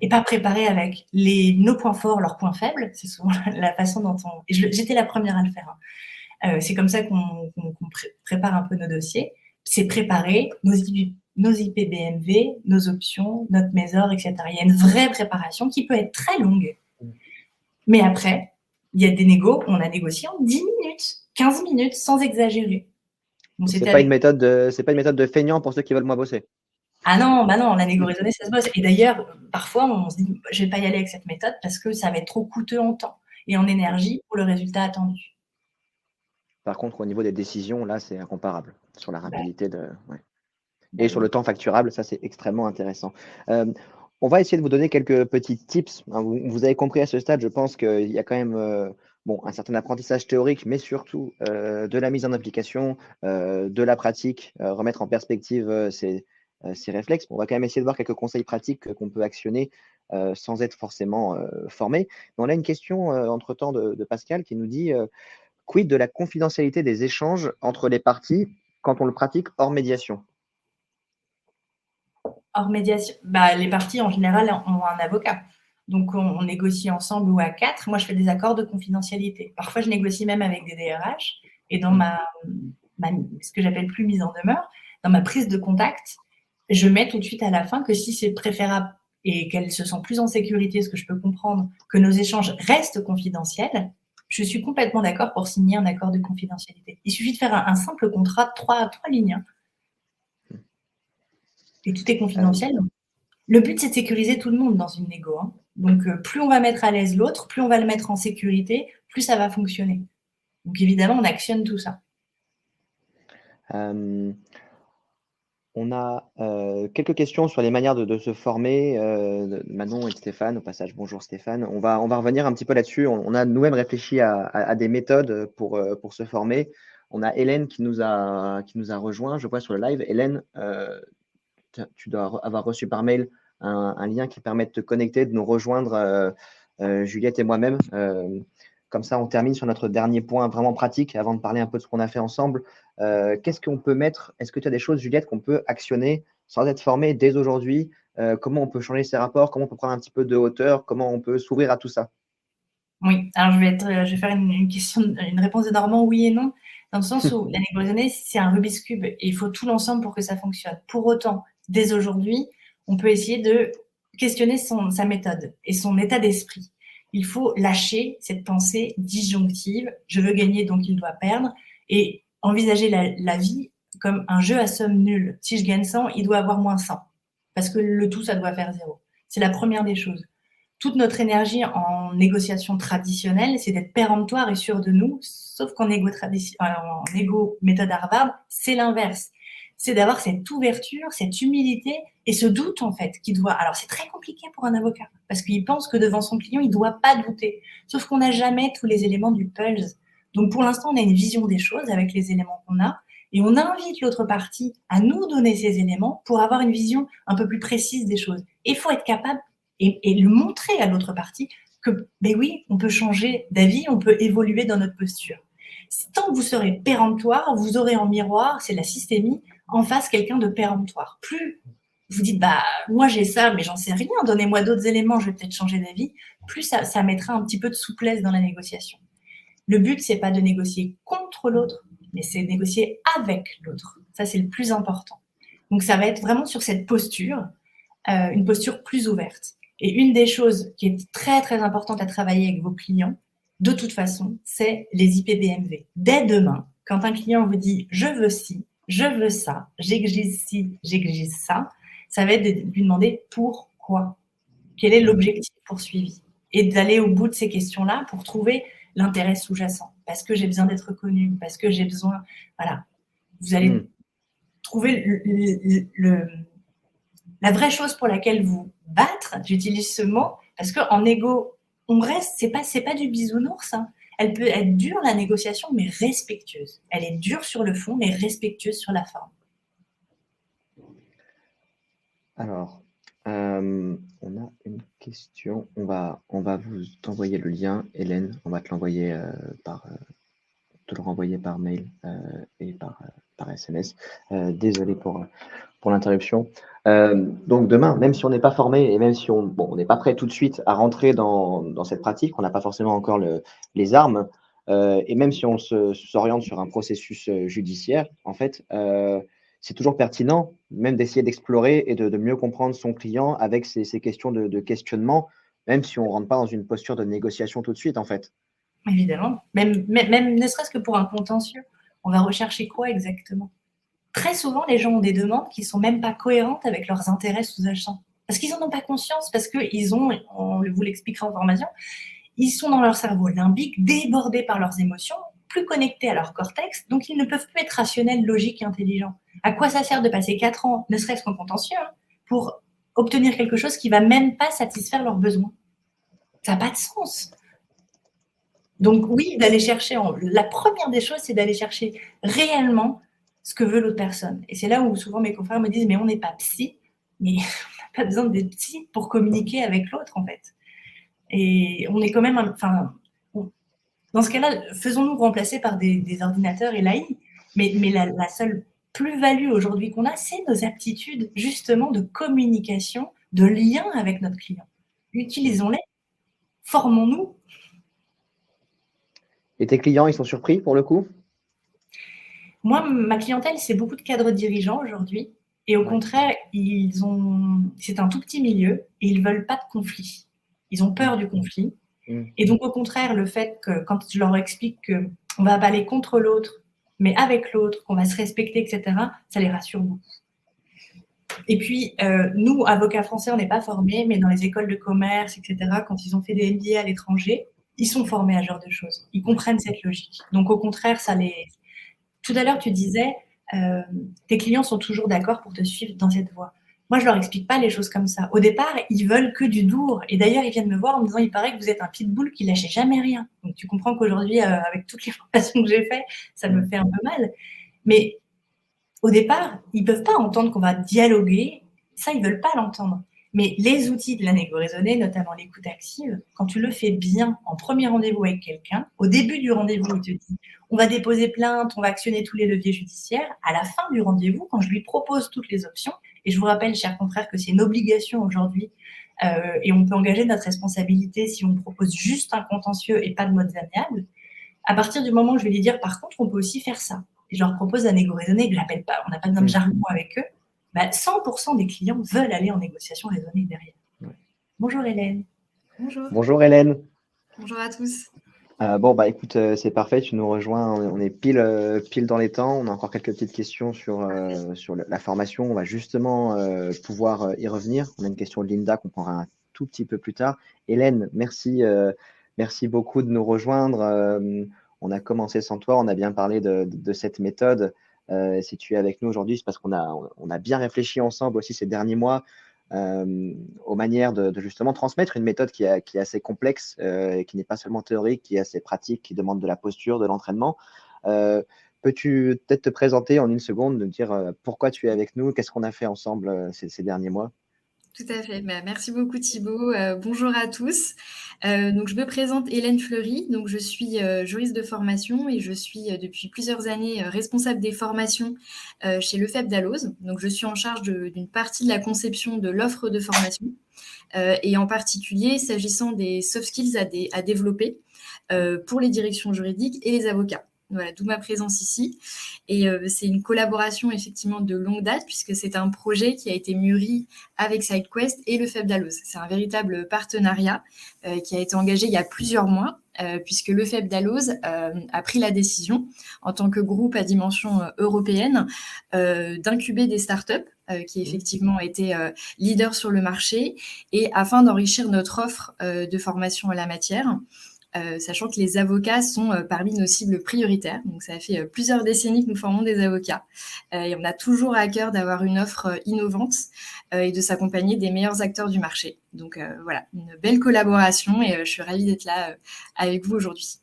Et pas préparer avec nos points forts, leurs points faibles. C'est souvent la façon dont on. Et j'étais la première à le faire. C'est comme ça qu'on prépare un peu nos dossiers. C'est préparer nos IPBMV, nos options, notre Mésor, etc. Il y a une vraie préparation qui peut être très longue. Mais après, il y a des négos, on a négocié en 10 minutes, 15 minutes, sans exagérer. Bon, C'est pas une méthode de feignant pour ceux qui veulent moins bosser. Ah non, bah non, la négo raisonnée, ça se bosse. Et d'ailleurs, parfois, on se dit, je vais pas y aller avec cette méthode parce que ça va être trop coûteux en temps et en énergie pour le résultat attendu. Par contre, au niveau des décisions, là, c'est incomparable sur la Bah, rapidité de ouais. bah Et sur oui. le temps facturable, ça, c'est extrêmement intéressant. On va essayer de vous donner quelques petits tips, hein. Vous avez compris à ce stade, je pense qu'il y a quand même, bon, un certain apprentissage théorique, mais surtout, de la mise en application, de la pratique, remettre en perspective, ses réflexes. On va quand même essayer de voir quelques conseils pratiques qu'on peut actionner, sans être forcément, formé. On a une question, entre-temps de Pascal qui nous dit, quid de la confidentialité des échanges entre les parties quand on le pratique hors médiation? Hors médiation, bah, les parties en général ont un avocat. Donc on négocie ensemble ou à 4. Moi, je fais des accords de confidentialité. Parfois, je négocie même avec des DRH et dans ce que j'appelle plus mise en demeure, dans ma prise de contact, je mets tout de suite à la fin que si c'est préférable et qu'elle se sent plus en sécurité, ce que je peux comprendre, que nos échanges restent confidentiels, je suis complètement d'accord pour signer un accord de confidentialité. Il suffit de faire un simple contrat de 3 lignes, hein, et tout est Hem, confidentiel. Le but, c'est de sécuriser tout le monde dans une négo, hein. Donc, plus on va mettre à l'aise l'autre, plus on va le mettre en sécurité, plus ça va fonctionner. Donc évidemment, on actionne tout ça. hem, on a, quelques questions sur les manières de se former, de Manon et de Stéphane. Au passage, bonjour Stéphane. On va revenir un petit peu là-dessus. On a nous-mêmes réfléchi à des méthodes, pour se former. On a Hélène qui nous a rejoint, je vois sur le live. Hélène, tu dois avoir reçu par mail un lien qui permet de te connecter, de nous rejoindre, Juliette et moi-même. Comme ça, on termine sur notre dernier point vraiment pratique avant de parler un peu de ce qu'on a fait ensemble. Qu'est-ce qu'on peut mettre? Est-ce que tu as des choses, Juliette, qu'on peut actionner sans être formé dès aujourd'hui? Comment on peut changer ses rapports? Comment on peut prendre un petit peu de hauteur? Comment on peut s'ouvrir à tout ça? Oui, alors je vais faire une réponse de Normand oui et non, dans le sens où la négo c'est un Rubik's cube et il faut tout l'ensemble pour que ça fonctionne. Pour autant, dès aujourd'hui, on peut essayer de questionner sa méthode et son état d'esprit. Il faut lâcher cette pensée disjonctive: «Je veux gagner, donc il doit perdre», et envisager la vie comme un jeu à somme nulle. Si je gagne 100, il doit avoir moins 100 parce que le tout, ça doit faire 0. C'est la première des choses. Toute notre énergie en négociation traditionnelle, c'est d'être péremptoire et sûr de nous, sauf qu'en négo méthode Harvard, c'est l'inverse. C'est d'avoir cette ouverture, cette humilité et ce doute, en fait, qui doit. Alors, c'est très compliqué pour un avocat, parce qu'il pense que devant son client, il ne doit pas douter. Sauf qu'on n'a jamais tous les éléments du puzzle. Donc, pour l'instant, on a une vision des choses avec les éléments qu'on a, et on invite l'autre partie à nous donner ces éléments pour avoir une vision un peu plus précise des choses. Et il faut être capable et le montrer à l'autre partie que, ben oui, on peut changer d'avis, on peut évoluer dans notre posture. Tant que vous serez péremptoire, vous aurez en miroir, c'est la systémie, en face quelqu'un de péremptoire. Plus vous dites, bah, moi j'ai ça, mais j'en sais rien, donnez-moi d'autres éléments, je vais peut-être changer d'avis, plus ça mettra un petit peu de souplesse dans la négociation. Le but, c'est pas de négocier contre l'autre, mais c'est de négocier avec l'autre. Ça, c'est le plus important. Donc, ça va être vraiment sur cette posture, une posture plus ouverte. Et une des choses qui est très, très importante à travailler avec vos clients, de toute façon, c'est les IPBMV. Dès demain, quand un client vous dit « je veux ci, je veux ça, j'exige ci, j'exige ça », ça va être de lui demander « pourquoi ?» Quel est l'objectif poursuivi? Et d'aller au bout de ces questions-là pour trouver l'intérêt sous-jacent. Parce que j'ai besoin d'être connu, parce que j'ai besoin. Voilà. Vous allez trouver la vraie chose pour laquelle vous battre, j'utilise ce mot, parce qu'en égo, on reste, c'est pas du bisounours, hein. Elle peut être dure, la négociation, mais respectueuse. Elle est dure sur le fond, mais respectueuse sur la forme. Alors, on a une question. On va vous t'envoyer le lien, Hélène. On va te l'envoyer te le renvoyer par mail et par SMS. Désolé pour l'interruption. Donc demain, même si on n'est pas formé et même si on n'est pas prêt tout de suite à rentrer dans cette pratique, on n'a pas forcément encore les armes, et même si on s'oriente sur un processus judiciaire, en fait, c'est toujours pertinent, même d'essayer d'explorer et de mieux comprendre son client avec ces questions de questionnement, même si on ne rentre pas dans une posture de négociation tout de suite, en fait. Évidemment. Même ne serait-ce que pour un contentieux. On va rechercher quoi exactement? Très souvent, les gens ont des demandes qui ne sont même pas cohérentes avec leurs intérêts sous-jacents. Parce qu'ils n'en ont pas conscience, parce qu'ils ont, on vous l'expliquera en formation, ils sont dans leur cerveau limbique, débordés par leurs émotions, plus connectés à leur cortex, donc ils ne peuvent plus être rationnels, logiques et intelligents. À quoi ça sert de passer 4 ans, ne serait-ce qu'en contentieux, hein, pour obtenir quelque chose qui ne va même pas satisfaire leurs besoins? Ça n'a pas de sens. Donc oui, d'aller chercher, la première des choses, c'est d'aller chercher réellement ce que veut l'autre personne. Et c'est là où souvent mes confrères me disent, mais on n'est pas psy, mais on n'a pas besoin d'être psy pour communiquer avec l'autre, en fait. Et on est quand même, dans ce cas-là, faisons-nous remplacer par des ordinateurs et l'AI. Mais la seule plus-value aujourd'hui qu'on a, c'est nos aptitudes justement de communication, de lien avec notre client. Utilisons-les, formons-nous. Et tes clients, ils sont surpris pour le coup? Moi, ma clientèle, c'est beaucoup de cadres dirigeants aujourd'hui et au Ouais. contraire, c'est un tout petit milieu et ils veulent pas de conflit. Ils ont peur du conflit Mmh. et donc au contraire, le fait que quand je leur explique qu'on va pas aller contre l'autre, mais avec l'autre, qu'on va se respecter et cetera, ça les rassure beaucoup. Et puis, nous, avocats français, on n'est pas formés, mais dans les écoles de commerce et cetera, quand ils ont fait des MBA à l'étranger, ils sont formés à ce genre de choses. Ils comprennent cette logique. Donc au contraire, ça les tout à l'heure, tu disais, tes clients sont toujours d'accord pour te suivre dans cette voie. Moi, je leur explique pas les choses comme ça. Au départ, ils veulent que du lourd. Et d'ailleurs, ils viennent me voir en me disant, il paraît que vous êtes un pitbull qui lâchez jamais rien. Donc, tu comprends qu'aujourd'hui, avec toutes les formations que j'ai faites, ça me fait un peu mal. Mais au départ, ils peuvent pas entendre qu'on va dialoguer. Ça, ils veulent pas l'entendre. Mais les outils de la négo raisonnée, notamment l'écoute active, quand tu le fais bien en premier rendez-vous avec quelqu'un, au début du rendez-vous, il te dit on va déposer plainte, on va actionner tous les leviers judiciaires. À la fin du rendez-vous, quand je lui propose toutes les options, et je vous rappelle, chers confrères, que c'est une obligation aujourd'hui, et on peut engager notre responsabilité si on propose juste un contentieux et pas de modes amiables, à partir du moment où je vais lui dire par contre, on peut aussi faire ça. Et je leur propose la négo raisonnée, que je l'appelle pas, on n'a pas besoin de jargon avec eux. 100% des clients veulent aller en négociation raisonnée derrière. Ouais. Bonjour Hélène. Bonjour. Bonjour Hélène. Bonjour à tous. Écoute, c'est parfait, tu nous rejoins, on est pile dans les temps. On a encore quelques petites questions sur la formation. On va justement pouvoir y revenir. On a une question de Linda qu'on prendra un tout petit peu plus tard. Hélène, merci beaucoup de nous rejoindre. On a commencé sans toi, on a bien parlé de cette méthode. Si tu es avec nous aujourd'hui, c'est parce qu'on a bien réfléchi ensemble aussi ces derniers mois aux manières de justement transmettre une méthode qui est assez complexe, qui n'est pas seulement théorique, qui est assez pratique, qui demande de la posture, de l'entraînement. Peux-tu peut-être te présenter en une seconde, de dire pourquoi tu es avec nous, qu'est-ce qu'on a fait ensemble ces derniers mois? Tout à fait. Merci beaucoup Thibaut. Bonjour à tous. Donc je me présente Hélène Fleury. Donc je suis juriste de formation et je suis depuis plusieurs années responsable des formations chez Lefebvre Dalloz. Donc je suis en charge d'une partie de la conception de l'offre de formation et en particulier s'agissant des soft skills à développer pour les directions juridiques et les avocats. Voilà, d'où ma présence ici. Et c'est une collaboration effectivement de longue date puisque c'est un projet qui a été mûri avec SideQuest et Lefebvre Dalloz. C'est un véritable partenariat qui a été engagé il y a plusieurs mois puisque Lefebvre Dalloz a pris la décision en tant que groupe à dimension européenne d'incuber des startups qui effectivement étaient leaders sur le marché et afin d'enrichir notre offre de formation à la matière. Sachant que les avocats sont parmi nos cibles prioritaires. Donc, ça fait plusieurs décennies que nous formons des avocats. Et on a toujours à cœur d'avoir une offre innovante et de s'accompagner des meilleurs acteurs du marché. Donc, voilà, une belle collaboration et je suis ravie d'être là avec vous aujourd'hui.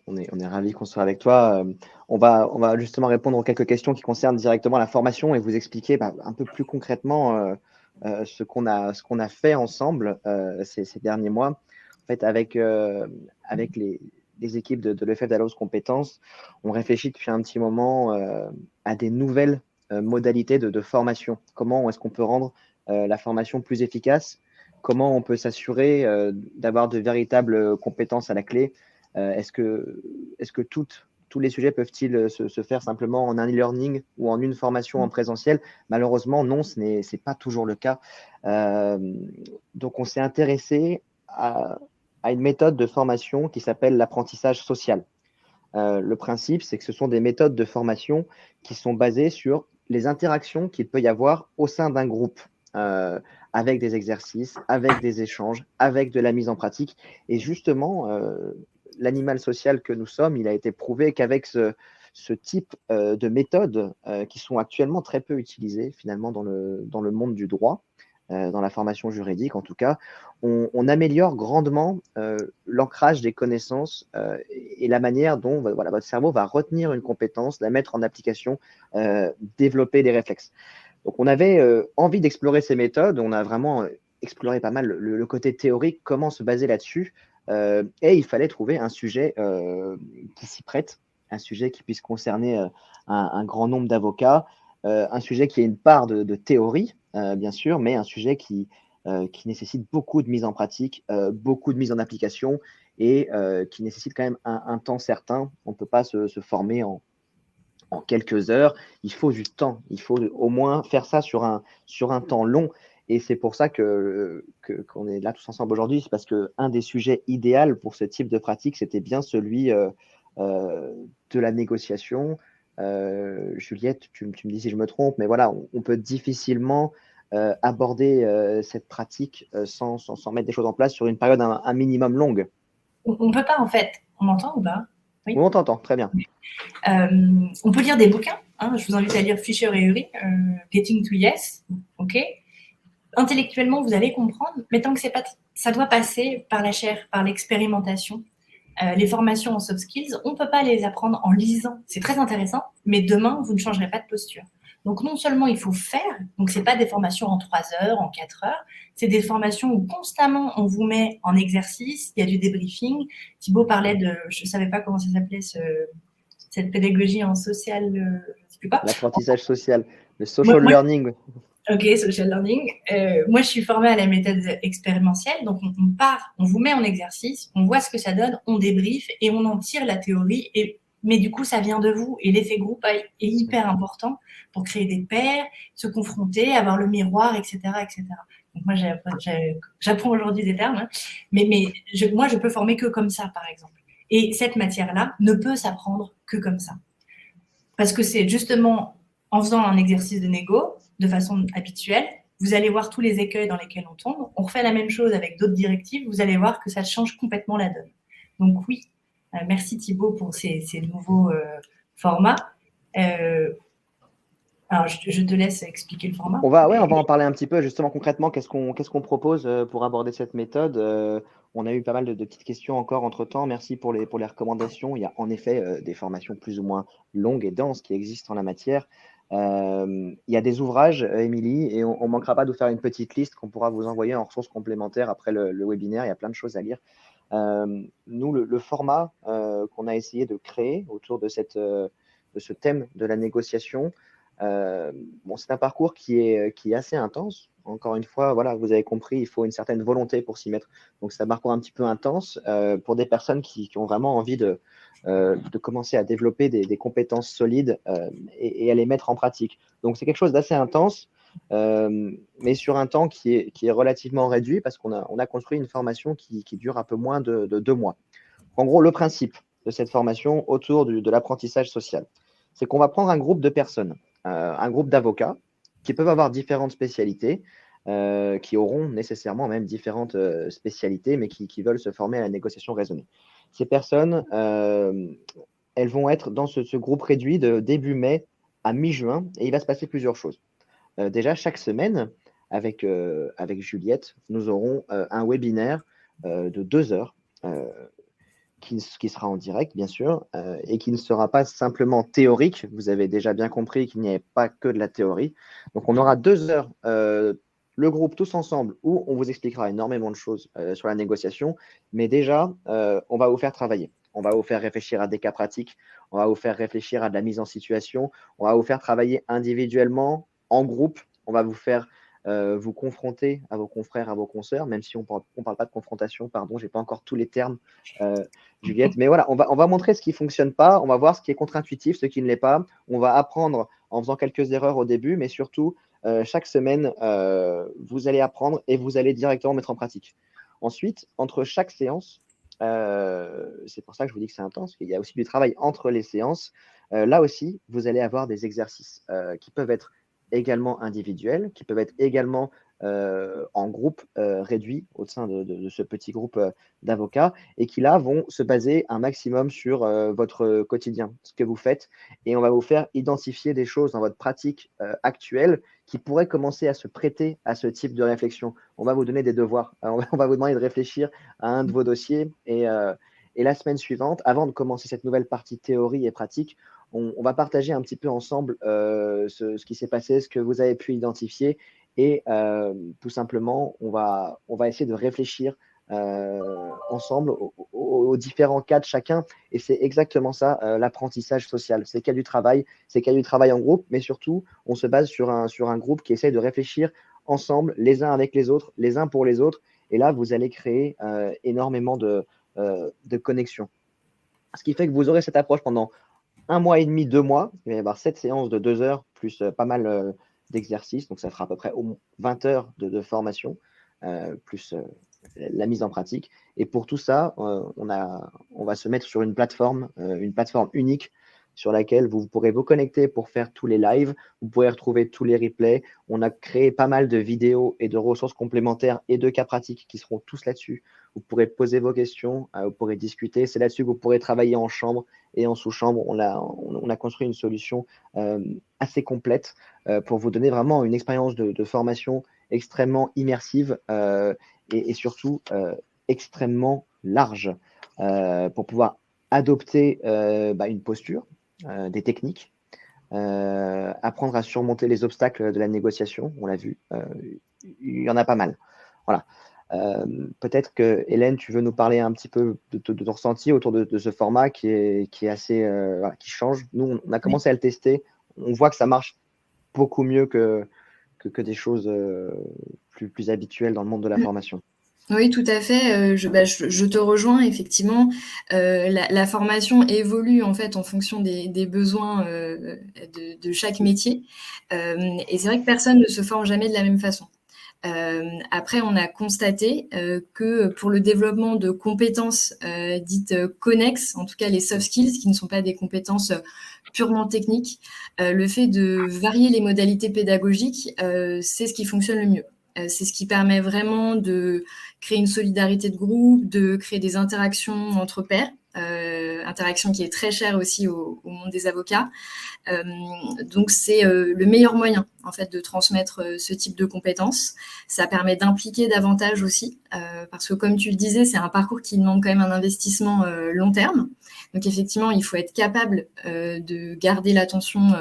On est ravis qu'on soit avec toi. On va justement répondre aux quelques questions qui concernent directement la formation et vous expliquer un peu plus concrètement ce qu'on a fait ensemble ces derniers mois. En fait, avec les équipes de Lefebvre Dalloz Compétences, on réfléchit depuis un petit moment à des nouvelles modalités de formation. Comment est-ce qu'on peut rendre la formation plus efficace? Comment on peut s'assurer d'avoir de véritables compétences à la clé? Est-ce que tous les sujets peuvent-ils se faire simplement en un e-learning ou en une formation en présentiel? Malheureusement, non, ce n'est pas toujours le cas. Donc, on s'est intéressé à une méthode de formation qui s'appelle l'apprentissage social. Le principe, c'est que ce sont des méthodes de formation qui sont basées sur les interactions qu'il peut y avoir au sein d'un groupe, avec des exercices, avec des échanges, avec de la mise en pratique. Et justement, l'animal social que nous sommes, il a été prouvé qu'avec ce type de méthodes qui sont actuellement très peu utilisées finalement dans le monde du droit, dans la formation juridique en tout cas, on améliore grandement l'ancrage des connaissances et la manière dont votre cerveau va retenir une compétence, la mettre en application, développer des réflexes. Donc, on avait envie d'explorer ces méthodes. On a vraiment exploré pas mal le côté théorique, comment se baser là-dessus. Et il fallait trouver un sujet qui s'y prête. un sujet qui puisse concerner un grand nombre d'avocats, un sujet qui a une part de théorie, bien sûr, mais un sujet qui nécessite beaucoup de mise en pratique, beaucoup de mise en application et qui nécessite quand même un temps certain. On ne peut pas se former en quelques heures. Il faut du temps. Il faut au moins faire ça sur un temps long. Et c'est pour ça qu'on est là tous ensemble aujourd'hui. C'est parce qu'un des sujets idéaux pour ce type de pratique, c'était bien celui de la négociation. Juliette, tu me dis si je me trompe, mais voilà, on peut difficilement aborder cette pratique sans mettre des choses en place sur une période un minimum longue. On ne peut pas, en fait. On m'entend ou pas? Oui, on t'entend, très bien. On peut lire des bouquins. Je vous invite à lire Fisher et Ury, Getting to Yes. Ok. Intellectuellement, vous allez comprendre, mais tant que ça doit passer par la chair, par l'expérimentation. Les formations en soft skills, on ne peut pas les apprendre en lisant. C'est très intéressant, mais demain, vous ne changerez pas de posture. Donc, non seulement il faut faire, donc ce n'est pas des formations en 3 heures, en 4 heures, c'est des formations où constamment on vous met en exercice, il y a du débriefing. Thibaut parlait je ne savais pas comment ça s'appelait, cette pédagogie en social, je ne sais plus quoi. L'apprentissage social, le social learning. Ok, social learning. Moi, je suis formée à la méthode expérientielle. Donc, on part, on vous met en exercice, on voit ce que ça donne, on débriefe et on en tire la théorie. Mais du coup, ça vient de vous. Et l'effet groupe est hyper important pour créer des pairs, se confronter, avoir le miroir, etc. etc. Donc, moi, j'apprends aujourd'hui des termes. Hein. Mais moi, je peux former que comme ça, par exemple. Et cette matière-là ne peut s'apprendre que comme ça. Parce que c'est justement en faisant un exercice de négo, de façon habituelle, vous allez voir tous les écueils dans lesquels on tombe. On refait la même chose avec d'autres directives, vous allez voir que ça change complètement la donne. Donc oui, merci Thibaut pour ces nouveaux formats. Alors, je te laisse expliquer le format. On va en parler un petit peu, justement, concrètement, qu'est-ce qu'on propose pour aborder cette méthode. On a eu pas mal de petites questions encore entre-temps. Merci pour les recommandations. Il y a en effet des formations plus ou moins longues et denses qui existent en la matière. Il y a des ouvrages, Émilie, et on ne manquera pas de vous faire une petite liste qu'on pourra vous envoyer en ressources complémentaires après le webinaire. Il y a plein de choses à lire. Nous, le format qu'on a essayé de créer autour de ce thème de la négociation, c'est un parcours qui est assez intense. Encore une fois, voilà, vous avez compris, il faut une certaine volonté pour s'y mettre. Donc, c'est un parcours un petit peu intense pour des personnes qui ont vraiment envie de commencer à développer des compétences solides et à les mettre en pratique. Donc, c'est quelque chose d'assez intense, mais sur un temps qui est relativement réduit parce qu'on a construit une formation qui dure un peu moins de 2 mois. En gros, le principe de cette formation autour de l'apprentissage social, c'est qu'on va prendre un groupe de personnes, un groupe d'avocats qui peuvent avoir différentes spécialités, qui auront nécessairement même différentes spécialités, mais qui veulent se former à la négociation raisonnée. Ces personnes, elles vont être dans ce groupe réduit de début mai à mi-juin, et il va se passer plusieurs choses. Déjà, chaque semaine, avec Juliette, nous aurons un webinaire de 2 heures qui sera en direct, bien sûr, et qui ne sera pas simplement théorique. Vous avez déjà bien compris qu'il n'y avait pas que de la théorie. Donc, on aura 2 heures, le groupe tous ensemble, où on vous expliquera énormément de choses sur la négociation. Mais déjà, on va vous faire travailler. On va vous faire réfléchir à des cas pratiques. On va vous faire réfléchir à de la mise en situation. On va vous faire travailler individuellement, en groupe. On va vous faire vous confronter à vos confrères, à vos consoeurs, même si on ne parle pas de confrontation, pardon, je n'ai pas encore tous les termes, Juliette. Mais voilà, on va montrer ce qui ne fonctionne pas, on va voir ce qui est contre-intuitif, ce qui ne l'est pas. On va apprendre en faisant quelques erreurs au début, mais surtout, chaque semaine, vous allez apprendre et vous allez directement mettre en pratique. Ensuite, entre chaque séance, c'est pour ça que je vous dis que c'est intense, parce qu'il y a aussi du travail entre les séances. Là aussi, vous allez avoir des exercices qui peuvent être également individuels, qui peuvent être également en groupe réduit au sein de ce petit groupe d'avocats et qui là vont se baser un maximum sur votre quotidien, ce que vous faites, et on va vous faire identifier des choses dans votre pratique actuelle qui pourraient commencer à se prêter à ce type de réflexion. On va vous donner des devoirs, on va vous demander de réfléchir à un de vos dossiers et la semaine suivante, avant de commencer cette nouvelle partie théorie et pratique, on va partager un petit peu ensemble ce qui s'est passé, ce que vous avez pu identifier et tout simplement, on va essayer de réfléchir ensemble aux différents cas de chacun. Et c'est exactement ça, l'apprentissage social. C'est qu'il y a du travail, c'est qu'il y a du travail en groupe, mais surtout, on se base sur un groupe qui essaie de réfléchir ensemble, les uns avec les autres, les uns pour les autres. Et là, vous allez créer énormément de connexions. Ce qui fait que vous aurez cette approche pendant 1 mois et demi, 2 mois. Il va y avoir 7 séances de 2 heures, plus pas mal d'exercices. Donc, ça fera à peu près 20 heures de formation, plus la mise en pratique. Et pour tout ça, on va se mettre sur une plateforme unique sur laquelle vous pourrez vous connecter pour faire tous les lives. Vous pourrez retrouver tous les replays. On a créé pas mal de vidéos et de ressources complémentaires et de cas pratiques qui seront tous là-dessus. Vous pourrez poser vos questions, vous pourrez discuter. C'est là-dessus que vous pourrez travailler en chambre et en sous-chambre. On a construit une solution assez complète pour vous donner vraiment une expérience de formation extrêmement immersive et surtout extrêmement large pour pouvoir adopter une posture, des techniques, apprendre à surmonter les obstacles de la négociation. On l'a vu, il y en a pas mal. Voilà. Peut-être que Hélène, tu veux nous parler un petit peu de ton ressenti autour de ce format qui est assez qui change. Nous, on a commencé à le tester. On voit que ça marche beaucoup mieux que des choses plus habituelles dans le monde de la formation. Oui, tout à fait. Je te rejoins, effectivement. La formation évolue en fait en fonction des besoins de chaque métier. Et c'est vrai que personne ne se forme jamais de la même façon. Après, on a constaté que pour le développement de compétences dites connexes, en tout cas les soft skills, qui ne sont pas des compétences purement techniques, le fait de varier les modalités pédagogiques, c'est ce qui fonctionne le mieux. C'est ce qui permet vraiment de créer une solidarité de groupe, de créer des interactions entre pairs, interaction qui est très chère aussi au monde des avocats. Donc c'est le meilleur moyen en fait de transmettre ce type de compétences. Ça permet d'impliquer davantage aussi, parce que comme tu le disais, c'est un parcours qui demande quand même un investissement long terme. Donc effectivement, il faut être capable de garder l'attention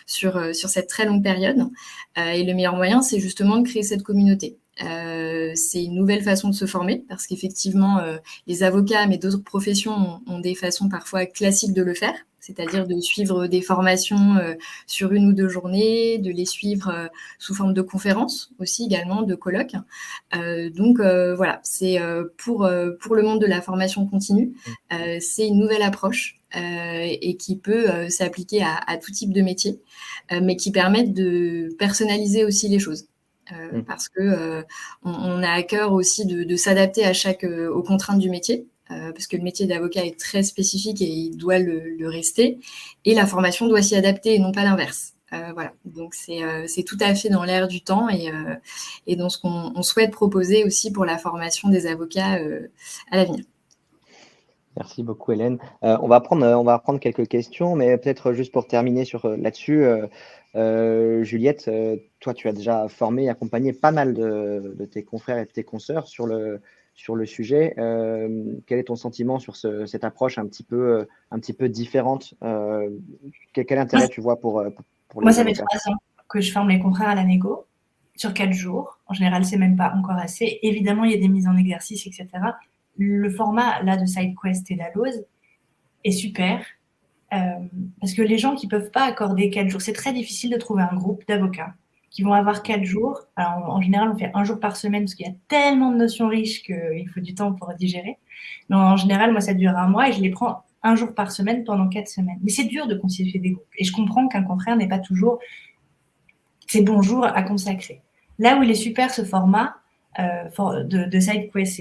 sur cette très longue période. Et le meilleur moyen, c'est justement de créer cette communauté. C'est une nouvelle façon de se former parce qu'effectivement, les avocats, mais d'autres professions ont des façons parfois classiques de le faire, c'est-à-dire de suivre des formations sur 1 ou 2 journées, de les suivre sous forme de conférences aussi également, de colloques. Donc voilà, c'est pour le monde de la formation continue, c'est une nouvelle approche et qui peut s'appliquer à tout type de métier, mais qui permettent de personnaliser aussi les choses. Parce que on a à cœur aussi de s'adapter aux contraintes du métier, parce que le métier d'avocat est très spécifique et il doit le rester, et la formation doit s'y adapter et non pas l'inverse. Voilà, donc c'est tout à fait dans l'air du temps et dans ce qu'on souhaite proposer aussi pour la formation des avocats à l'avenir. Merci beaucoup, Hélène. On va prendre quelques questions, mais peut-être juste pour terminer là-dessus, Juliette, toi, tu as déjà formé et accompagné pas mal de tes confrères et de tes consoeurs sur le sujet. Quel est ton sentiment sur cette approche un petit peu différente? Quel intérêt tu vois pour les Moi, ça fait avocats? 3 ans que je forme les confrères à la négo sur 4 jours. En général, c'est même pas encore assez. Évidemment, il y a des mises en exercice, etc. Le format là de SideQuest et d'Alloz est super parce que les gens qui peuvent pas accorder 4 jours, c'est très difficile de trouver un groupe d'avocats qui vont avoir 4 jours. Alors, en général, on fait 1 jour par semaine parce qu'il y a tellement de notions riches qu'il faut du temps pour digérer. Mais en général, moi, ça dure 1 mois et je les prends 1 jour par semaine pendant 4 semaines. Mais c'est dur de constituer des groupes. Et je comprends qu'un confrère n'ait pas toujours ses bons jours à consacrer. Là où il est super, ce format de SideQuest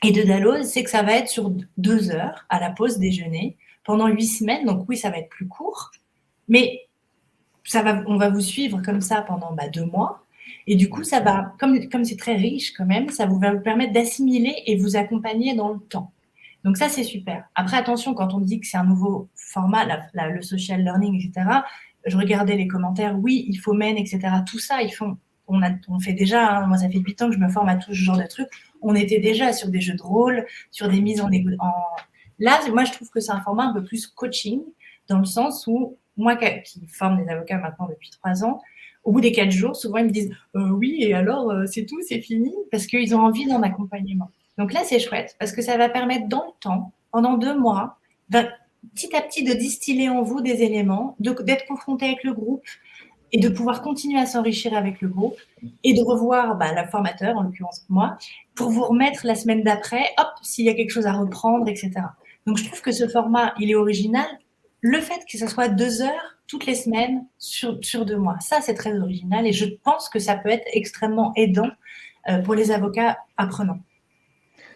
et de Dalloz, c'est que ça va être sur 2 heures à la pause déjeuner pendant 8 semaines. Donc oui, ça va être plus court, mais on va vous suivre comme ça pendant 2 mois. Et du coup, ça va, comme c'est très riche quand même, ça va vous permettre d'assimiler et vous accompagner dans le temps. Donc ça, c'est super. Après, attention, quand on dit que c'est un nouveau format, le social learning, etc., je regardais les commentaires, oui, il faut MEN, etc. Tout ça, on fait déjà, moi, ça fait 8 ans que je me forme à tout ce genre de trucs. On était déjà sur des jeux de rôle, sur des mises en... Là, moi, je trouve que c'est un format un peu plus coaching, dans le sens où, moi qui forme des avocats maintenant depuis 3 ans, au bout des 4 jours, souvent, ils me disent oui, et alors, c'est tout, c'est fini, parce qu'ils ont envie d'un accompagnement. Donc là, c'est chouette parce que ça va permettre dans le temps, pendant 2 mois, petit à petit de distiller en vous des éléments, d'être confronté avec le groupe et de pouvoir continuer à s'enrichir avec le groupe et de revoir le formateur, en l'occurrence moi, pour vous remettre la semaine d'après, hop, s'il y a quelque chose à reprendre, etc. Donc je trouve que ce format, il est original. Le fait que ce soit 2 heures toutes les semaines sur 2 mois, ça c'est très original et je pense que ça peut être extrêmement aidant pour les avocats apprenants.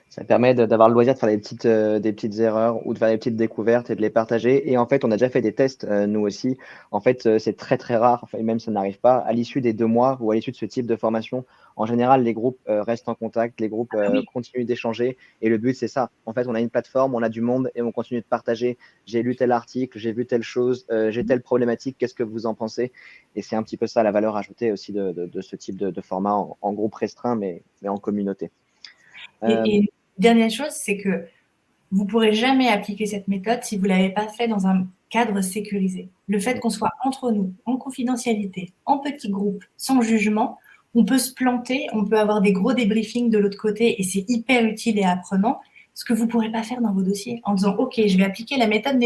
Ça permet d'avoir le loisir de faire des petites erreurs ou de faire des petites découvertes et de les partager. Et en fait, on a déjà fait des tests, nous aussi. En fait, c'est très, très rare, enfin, même ça n'arrive pas, à l'issue des 2 mois ou à l'issue de ce type de formation, en général, les groupes restent en contact, les groupes continuent d'échanger. Et le but, c'est ça. En fait, on a une plateforme, on a du monde et on continue de partager. J'ai lu tel article, j'ai vu telle chose, j'ai telle problématique, qu'est-ce que vous en pensez? Et c'est un petit peu ça la valeur ajoutée aussi de ce type de format en groupe restreint, mais en communauté. Et dernière chose, c'est que vous ne pourrez jamais appliquer cette méthode si vous ne l'avez pas fait dans un cadre sécurisé. Le fait qu'on soit entre nous, en confidentialité, en petits groupes, sans jugement, on peut se planter, on peut avoir des gros débriefings de l'autre côté et c'est hyper utile et apprenant, ce que vous ne pourrez pas faire dans vos dossiers en disant « Ok, je vais appliquer la méthode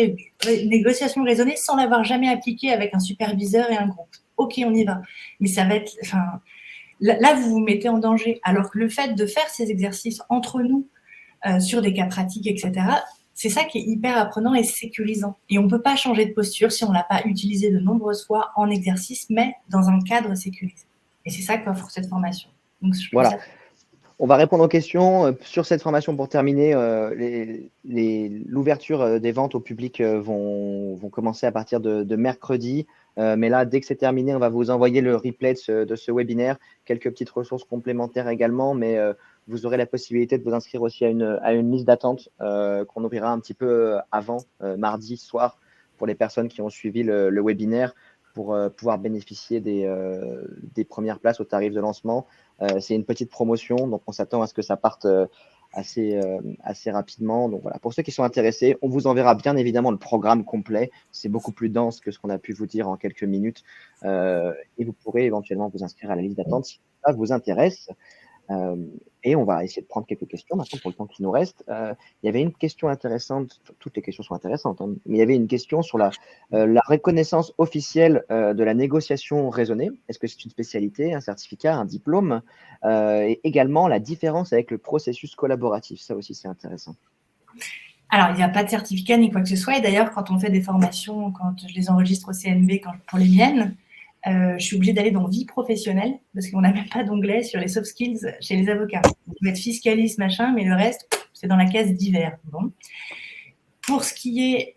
négociation raisonnée sans l'avoir jamais appliquée avec un superviseur et un groupe. Ok, on y va. » Mais ça va être… Là, vous vous mettez en danger. Alors que le fait de faire ces exercices entre nous, sur des cas pratiques, etc., c'est ça qui est hyper apprenant et sécurisant. Et on ne peut pas changer de posture si on ne l'a pas utilisé de nombreuses fois en exercice, mais dans un cadre sécurisé. Et c'est ça qu'offre cette formation. Donc, voilà. On va répondre aux questions. Sur cette formation, pour terminer, l'ouverture des ventes au public vont commencer à partir de mercredi. Mais là, dès que c'est terminé, on va vous envoyer le replay de ce webinaire, quelques petites ressources complémentaires également, mais vous aurez la possibilité de vous inscrire aussi à une liste d'attente qu'on ouvrira un petit peu avant, mardi soir, pour les personnes qui ont suivi le webinaire, pour pouvoir bénéficier des premières places au tarif de lancement. C'est une petite promotion, donc on s'attend à ce que ça parte assez rapidement. Donc voilà, pour ceux qui sont intéressés, on vous enverra bien évidemment le programme complet. C'est beaucoup plus dense que ce qu'on a pu vous dire en quelques minutes. Et vous pourrez éventuellement vous inscrire à la liste d'attente si ça vous intéresse. Et on va essayer de prendre quelques questions maintenant pour le temps qui nous reste. Il y avait une question intéressante, toutes les questions sont intéressantes, hein, mais il y avait une question sur la reconnaissance officielle de la négociation raisonnée. Est-ce que c'est une spécialité, un certificat, un diplôme? Et également la différence avec le processus collaboratif, ça aussi c'est intéressant. Alors, il n'y a pas de certificat ni quoi que ce soit. Et d'ailleurs, quand on fait des formations, quand je les enregistre au CNB pour les miennes, je suis obligée d'aller dans vie professionnelle parce qu'on n'a même pas d'onglet sur les soft skills chez les avocats. On peut être fiscaliste, machin, mais le reste, c'est dans la case divers. Bon. Pour ce qui est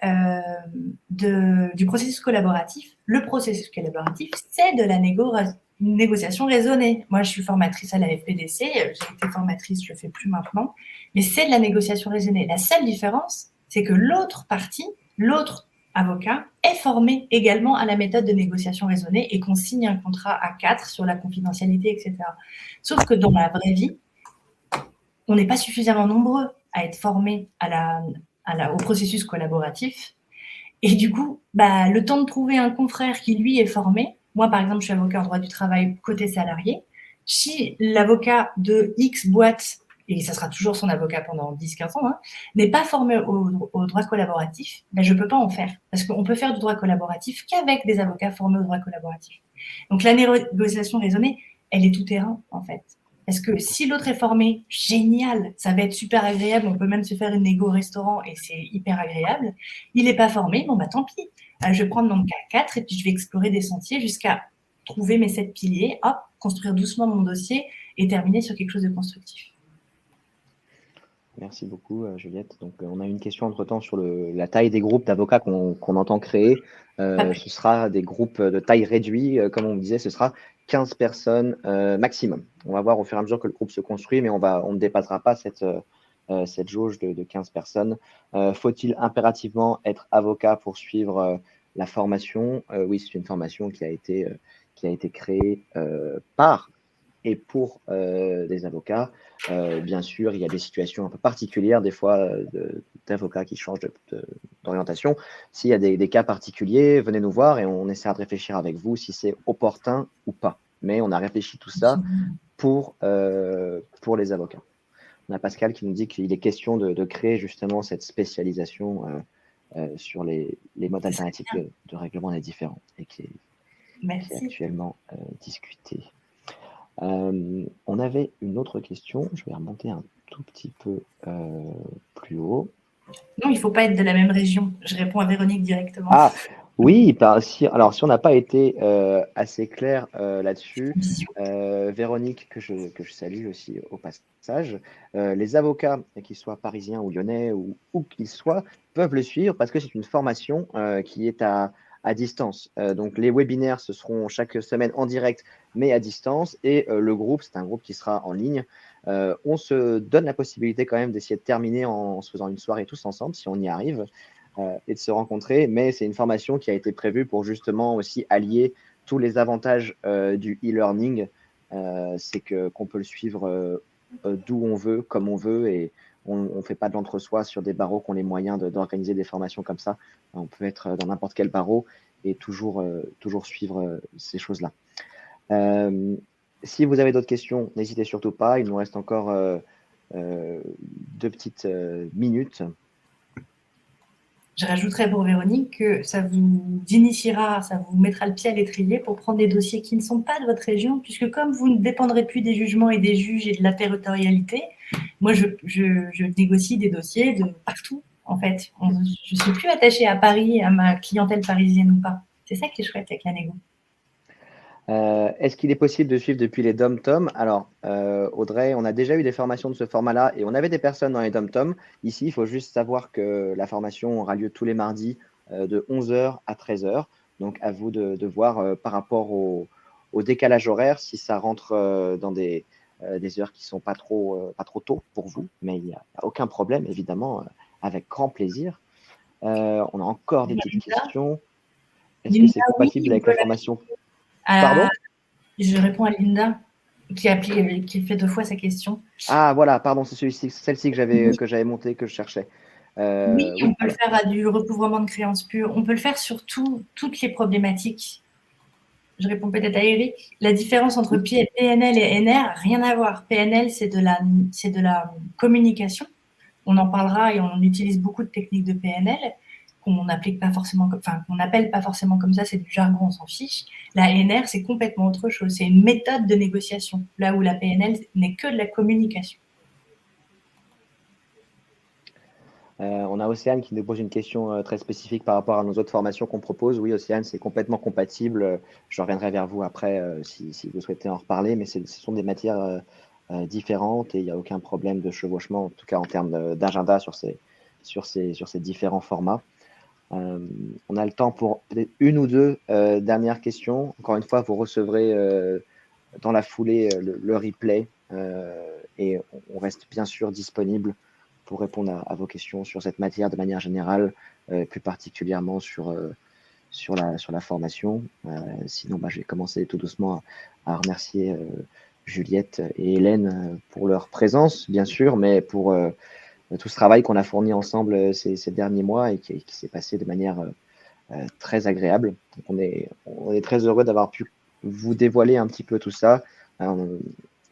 du processus collaboratif, le processus collaboratif, c'est de la négociation raisonnée. Moi, je suis formatrice à la FPDC, j'ai été formatrice, je ne le fais plus maintenant, mais c'est de la négociation raisonnée. La seule différence, c'est que l'autre partie, l'autre avocat, est formé également à la méthode de négociation raisonnée et qu'on signe un contrat à 4 sur la confidentialité, etc. Sauf que dans la vraie vie, on n'est pas suffisamment nombreux à être formés au processus collaboratif. Et du coup, le temps de trouver un confrère qui, lui, est formé. Moi, par exemple, je suis avocat en droit du travail côté salarié. Si l'avocat de X boîte, et ça sera toujours son avocat pendant 10-15 ans, n'est pas formé au droit collaboratif, je ne peux pas en faire. Parce qu'on peut faire du droit collaboratif qu'avec des avocats formés au droit collaboratif. Donc, la négociation raisonnée, elle est tout terrain, en fait. Parce que si l'autre est formé, génial, ça va être super agréable, on peut même se faire une négo au restaurant et c'est hyper agréable. Il n'est pas formé, tant pis. Je vais prendre mon K4 et puis je vais explorer des sentiers jusqu'à trouver mes 7 piliers, hop, construire doucement mon dossier et terminer sur quelque chose de constructif. Merci beaucoup, Juliette. Donc, on a une question entre-temps sur la taille des groupes d'avocats qu'on entend créer. Ce sera des groupes de taille réduite, comme on disait, ce sera 15 personnes maximum. On va voir au fur et à mesure que le groupe se construit, mais on ne dépassera pas cette jauge de 15 personnes. Faut-il impérativement être avocat pour suivre la formation? Oui, c'est une formation qui a été créée par et pour des avocats. Bien sûr, il y a des situations un peu particulières, des fois, d'avocats qui changent d'orientation. S'il y a des cas particuliers, venez nous voir et on essaiera de réfléchir avec vous si c'est opportun ou pas. Mais on a réfléchi tout ça pour les avocats. On a Pascal qui nous dit qu'il est question de créer justement cette spécialisation sur les modes alternatifs de règlement des différends et qui est actuellement discuté. On avait une autre question. Je vais remonter un tout petit peu plus haut. Non, il ne faut pas être de la même région. Je réponds à Véronique directement. Ah, oui, alors si on n'a pas été assez clair là-dessus, Véronique, que je salue aussi au passage, les avocats, qu'ils soient parisiens ou lyonnais ou où qu'ils soient, peuvent le suivre parce que c'est une formation qui est à distance. Donc les webinaires, ce seront chaque semaine en direct, mais à distance. Et le groupe, c'est un groupe qui sera en ligne. On se donne la possibilité quand même d'essayer de terminer en se faisant une soirée tous ensemble, si on y arrive. Et de se rencontrer, mais c'est une formation qui a été prévue pour justement aussi allier tous les avantages du e-learning. C'est qu'on peut le suivre d'où on veut, comme on veut, et on ne fait pas de l'entre-soi sur des barreaux qui ont les moyens d'organiser des formations comme ça. On peut être dans n'importe quel barreau et toujours suivre ces choses-là. Si vous avez d'autres questions, n'hésitez surtout pas. Il nous reste encore 2 petites minutes. Je rajouterais pour Véronique que ça vous initiera, ça vous mettra le pied à l'étrier pour prendre des dossiers qui ne sont pas de votre région, puisque comme vous ne dépendrez plus des jugements et des juges et de la territorialité, moi je négocie des dossiers de partout, en fait. Je ne suis plus attachée à Paris, à ma clientèle parisienne ou pas. C'est ça qui est chouette avec la négo. Est-ce qu'il est possible de suivre depuis les dom-tom? Alors, Audrey, on a déjà eu des formations de ce format-là et on avait des personnes dans les dom-tom. Ici, il faut juste savoir que la formation aura lieu tous les mardis de 11h à 13h. Donc, à vous de voir par rapport au décalage horaire si ça rentre dans des heures qui ne sont pas trop tôt pour vous. Mais il n'y a aucun problème, évidemment, avec grand plaisir. On a encore des petites questions. Est-ce que c'est compatible avec la formation? Pardon? Je réponds à Linda, qui fait 2 fois sa question. Ah, voilà, pardon, c'est celle-ci que j'avais montée, que je cherchais. Oui, on peut le faire à du recouvrement de créances pures. On peut le faire sur toutes les problématiques. Je réponds peut-être à Eric. La différence entre PNL et NR, rien à voir. PNL, c'est de la communication. On en parlera et on utilise beaucoup de techniques de PNL qu'on n'appelle pas forcément comme ça, c'est du jargon, on s'en fiche. La NR, c'est complètement autre chose. C'est une méthode de négociation, là où la PNL n'est que de la communication. On a Océane qui nous pose une question très spécifique par rapport à nos autres formations qu'on propose. Oui, Océane, c'est complètement compatible. Je reviendrai vers vous après si vous souhaitez en reparler, mais ce sont des matières différentes et il n'y a aucun problème de chevauchement, en tout cas en termes d'agenda sur ces différents formats. On a le temps pour peut-être une ou deux dernières questions. Encore une fois, vous recevrez dans la foulée le replay et on reste bien sûr disponible pour répondre à vos questions sur cette matière de manière générale, plus particulièrement sur la formation. Sinon, je vais commencer tout doucement à remercier Juliette et Hélène pour leur présence, bien sûr, mais pour tout ce travail qu'on a fourni ensemble ces derniers mois et qui s'est passé de manière très agréable. Donc on est très heureux d'avoir pu vous dévoiler un petit peu tout ça.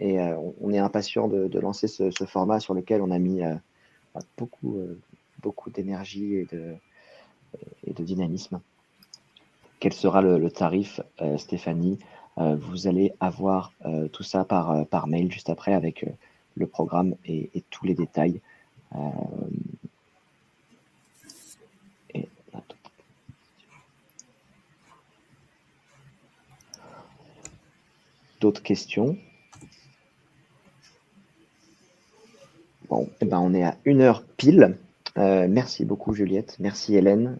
Et on est impatient de lancer ce format sur lequel on a mis beaucoup d'énergie et de dynamisme. Quel sera le tarif, Stéphanie? Vous allez avoir tout ça par mail juste après avec le programme et tous les détails. D'autres questions? Bon, on est à 1 heure pile. Merci beaucoup Juliette, merci Hélène,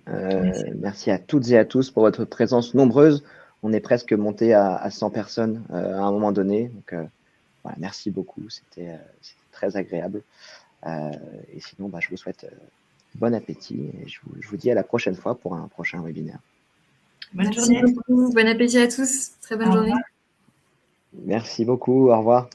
merci à toutes et à tous pour votre présence nombreuse. On est presque monté à 100 personnes à un moment donné. Donc voilà, merci beaucoup, c'était très agréable. Et sinon, je vous souhaite bon appétit et je vous dis à la prochaine fois pour un prochain webinaire. Bonne journée. Beaucoup. Bon appétit à tous. Très bonne journée. Merci beaucoup. Au revoir.